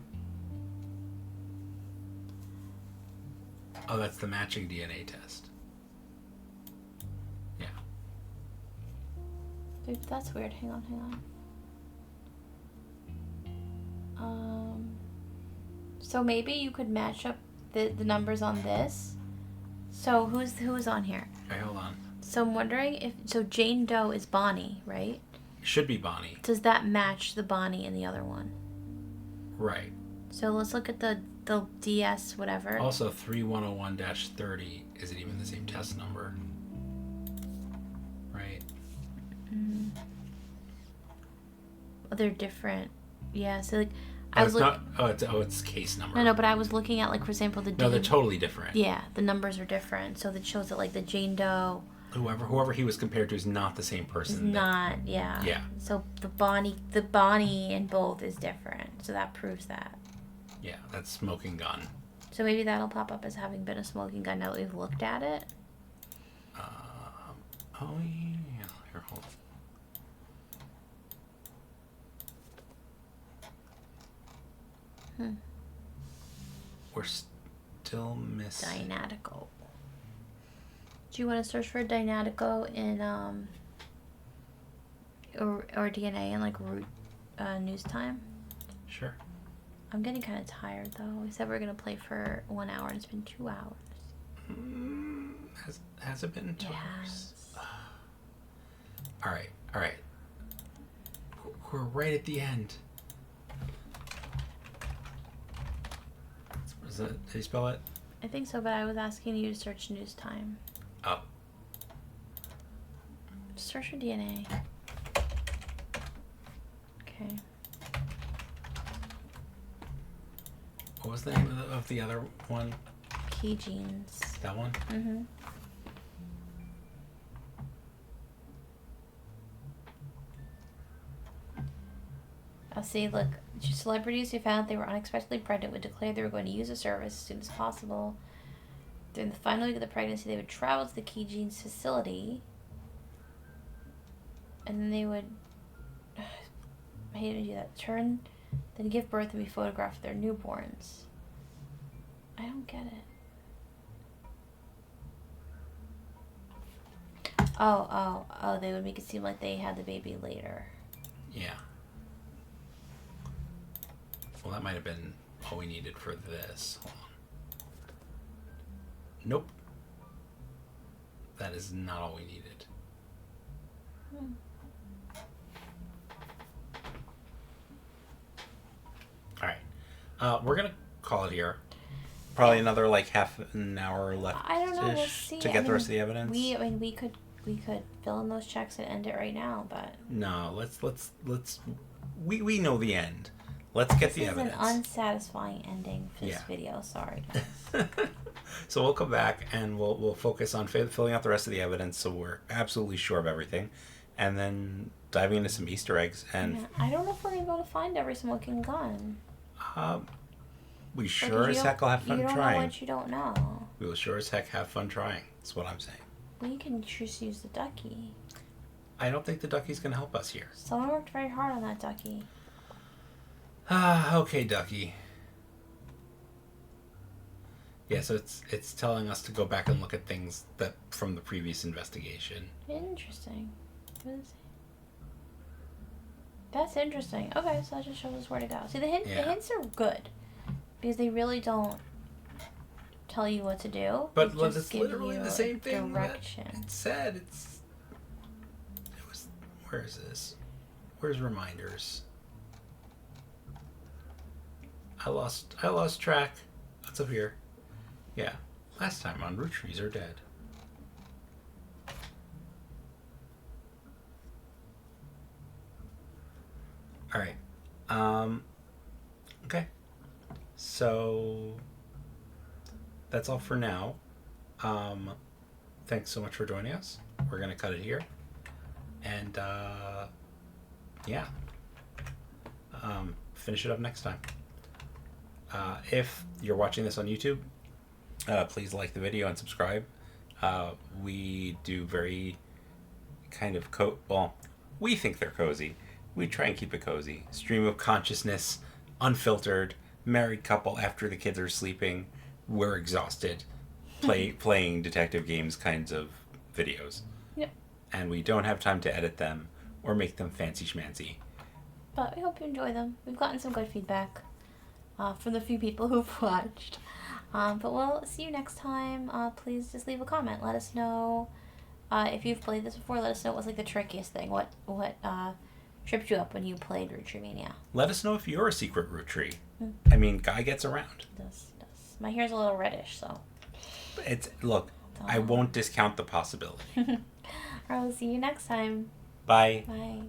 Oh, that's the matching DNA test. Yeah. Dude, that's weird. Hang on. So maybe you could match up the numbers on this. So who's on here? Okay, hold on. So I'm wondering if Jane Doe is Bonnie, right? It should be Bonnie. Does that match the Bonnie in the other one? Right. So let's look at the DS whatever. Also, 3101-30 isn't even the same test number. Right. Oh, they're different. Yeah. So like, it's case number. No, but I was looking at, like, for example, the... No, they're totally different. Yeah, the numbers are different. So that shows that, like, the Jane Doe... Whoever he was compared to is not the same person. Is not, yeah. Yeah. So the Bonnie in both is different. So that proves that. Yeah, that's smoking gun. So maybe that'll pop up as having been a smoking gun now that we've looked at it. Oh, yeah. Here, hold on. We're still missing... Dynatico. Do you want to search for Dynatico in, or DNA in, like, Root News Time? Sure. I'm getting kind of tired, though. We said we were going to play for 1 hour, and it's been 2 hours. Has it been 2 hours? Yes. All right. We're right at the end. Is that, how you spell it? I think so, but I was asking you to search News Time. Oh. Search for DNA. Okay. What was the name of the other one? Key genes. That one? Mm-hmm. I'll see, look, celebrities who found they were unexpectedly pregnant would declare they were going to use the service as soon as possible. During the final week of the pregnancy, they would travel to the Key Genes facility. And then they would... I hate to do that. Then give birth and be photographed of their newborns. I don't get it. Oh, they would make it seem like they had the baby later. Yeah. Well, that might have been all we needed for this. Hold on. Nope. That is not all we needed. All right. We're going to call it here. Probably another like half an hour left. I don't know. We'll see. To get the rest of the evidence. We could fill in those checks and end it right now, but no. Let's. We know the end. Let's get the evidence. This is an unsatisfying ending for this video. Sorry, guys. So we'll come back and we'll focus on filling out the rest of the evidence, so we're absolutely sure of everything, and then diving into some Easter eggs. And I don't know if we're gonna be able to find every smoking gun. We sure as heck will have fun trying. You don't trying. know what you don't know. We will sure as heck have fun trying. That's what I'm saying. We can just use the ducky. I don't think the ducky's gonna help us here. Someone worked very hard on that ducky. Okay, ducky. Yeah, so it's telling us to go back and look at things that from the previous investigation. Interesting. What is it? That's interesting. Okay, so that just shows us where to go. See, the hints are good because they really don't tell you what to do. But they just it's give literally you the same thing direction. that it said. It was. Where is this? Where's reminders? I lost track. What's up here? Yeah. Last time on Roottrees Are Dead. All right. Okay. So that's all for now. Thanks so much for joining us. We're gonna cut it here. And yeah. Finish it up next time. If you're watching this on YouTube, please like the video and subscribe. We do very kind of we think they're cozy. We try and keep it cozy. Stream of consciousness, unfiltered, married couple after the kids are sleeping. We're exhausted. Playing detective games kinds of videos. Yep. And we don't have time to edit them or make them fancy schmancy. But we hope you enjoy them. We've gotten some good feedback from the few people who've watched. But we'll see you next time. Please just leave a comment. Let us know if you've played this before. Let us know what was like the trickiest thing. What tripped you up when you played Roottreemania. Let us know if you're a secret root tree. I mean, guy gets around. Does. My hair's a little reddish, so. I won't discount the possibility. Alright, we'll see you next time. Bye. Bye.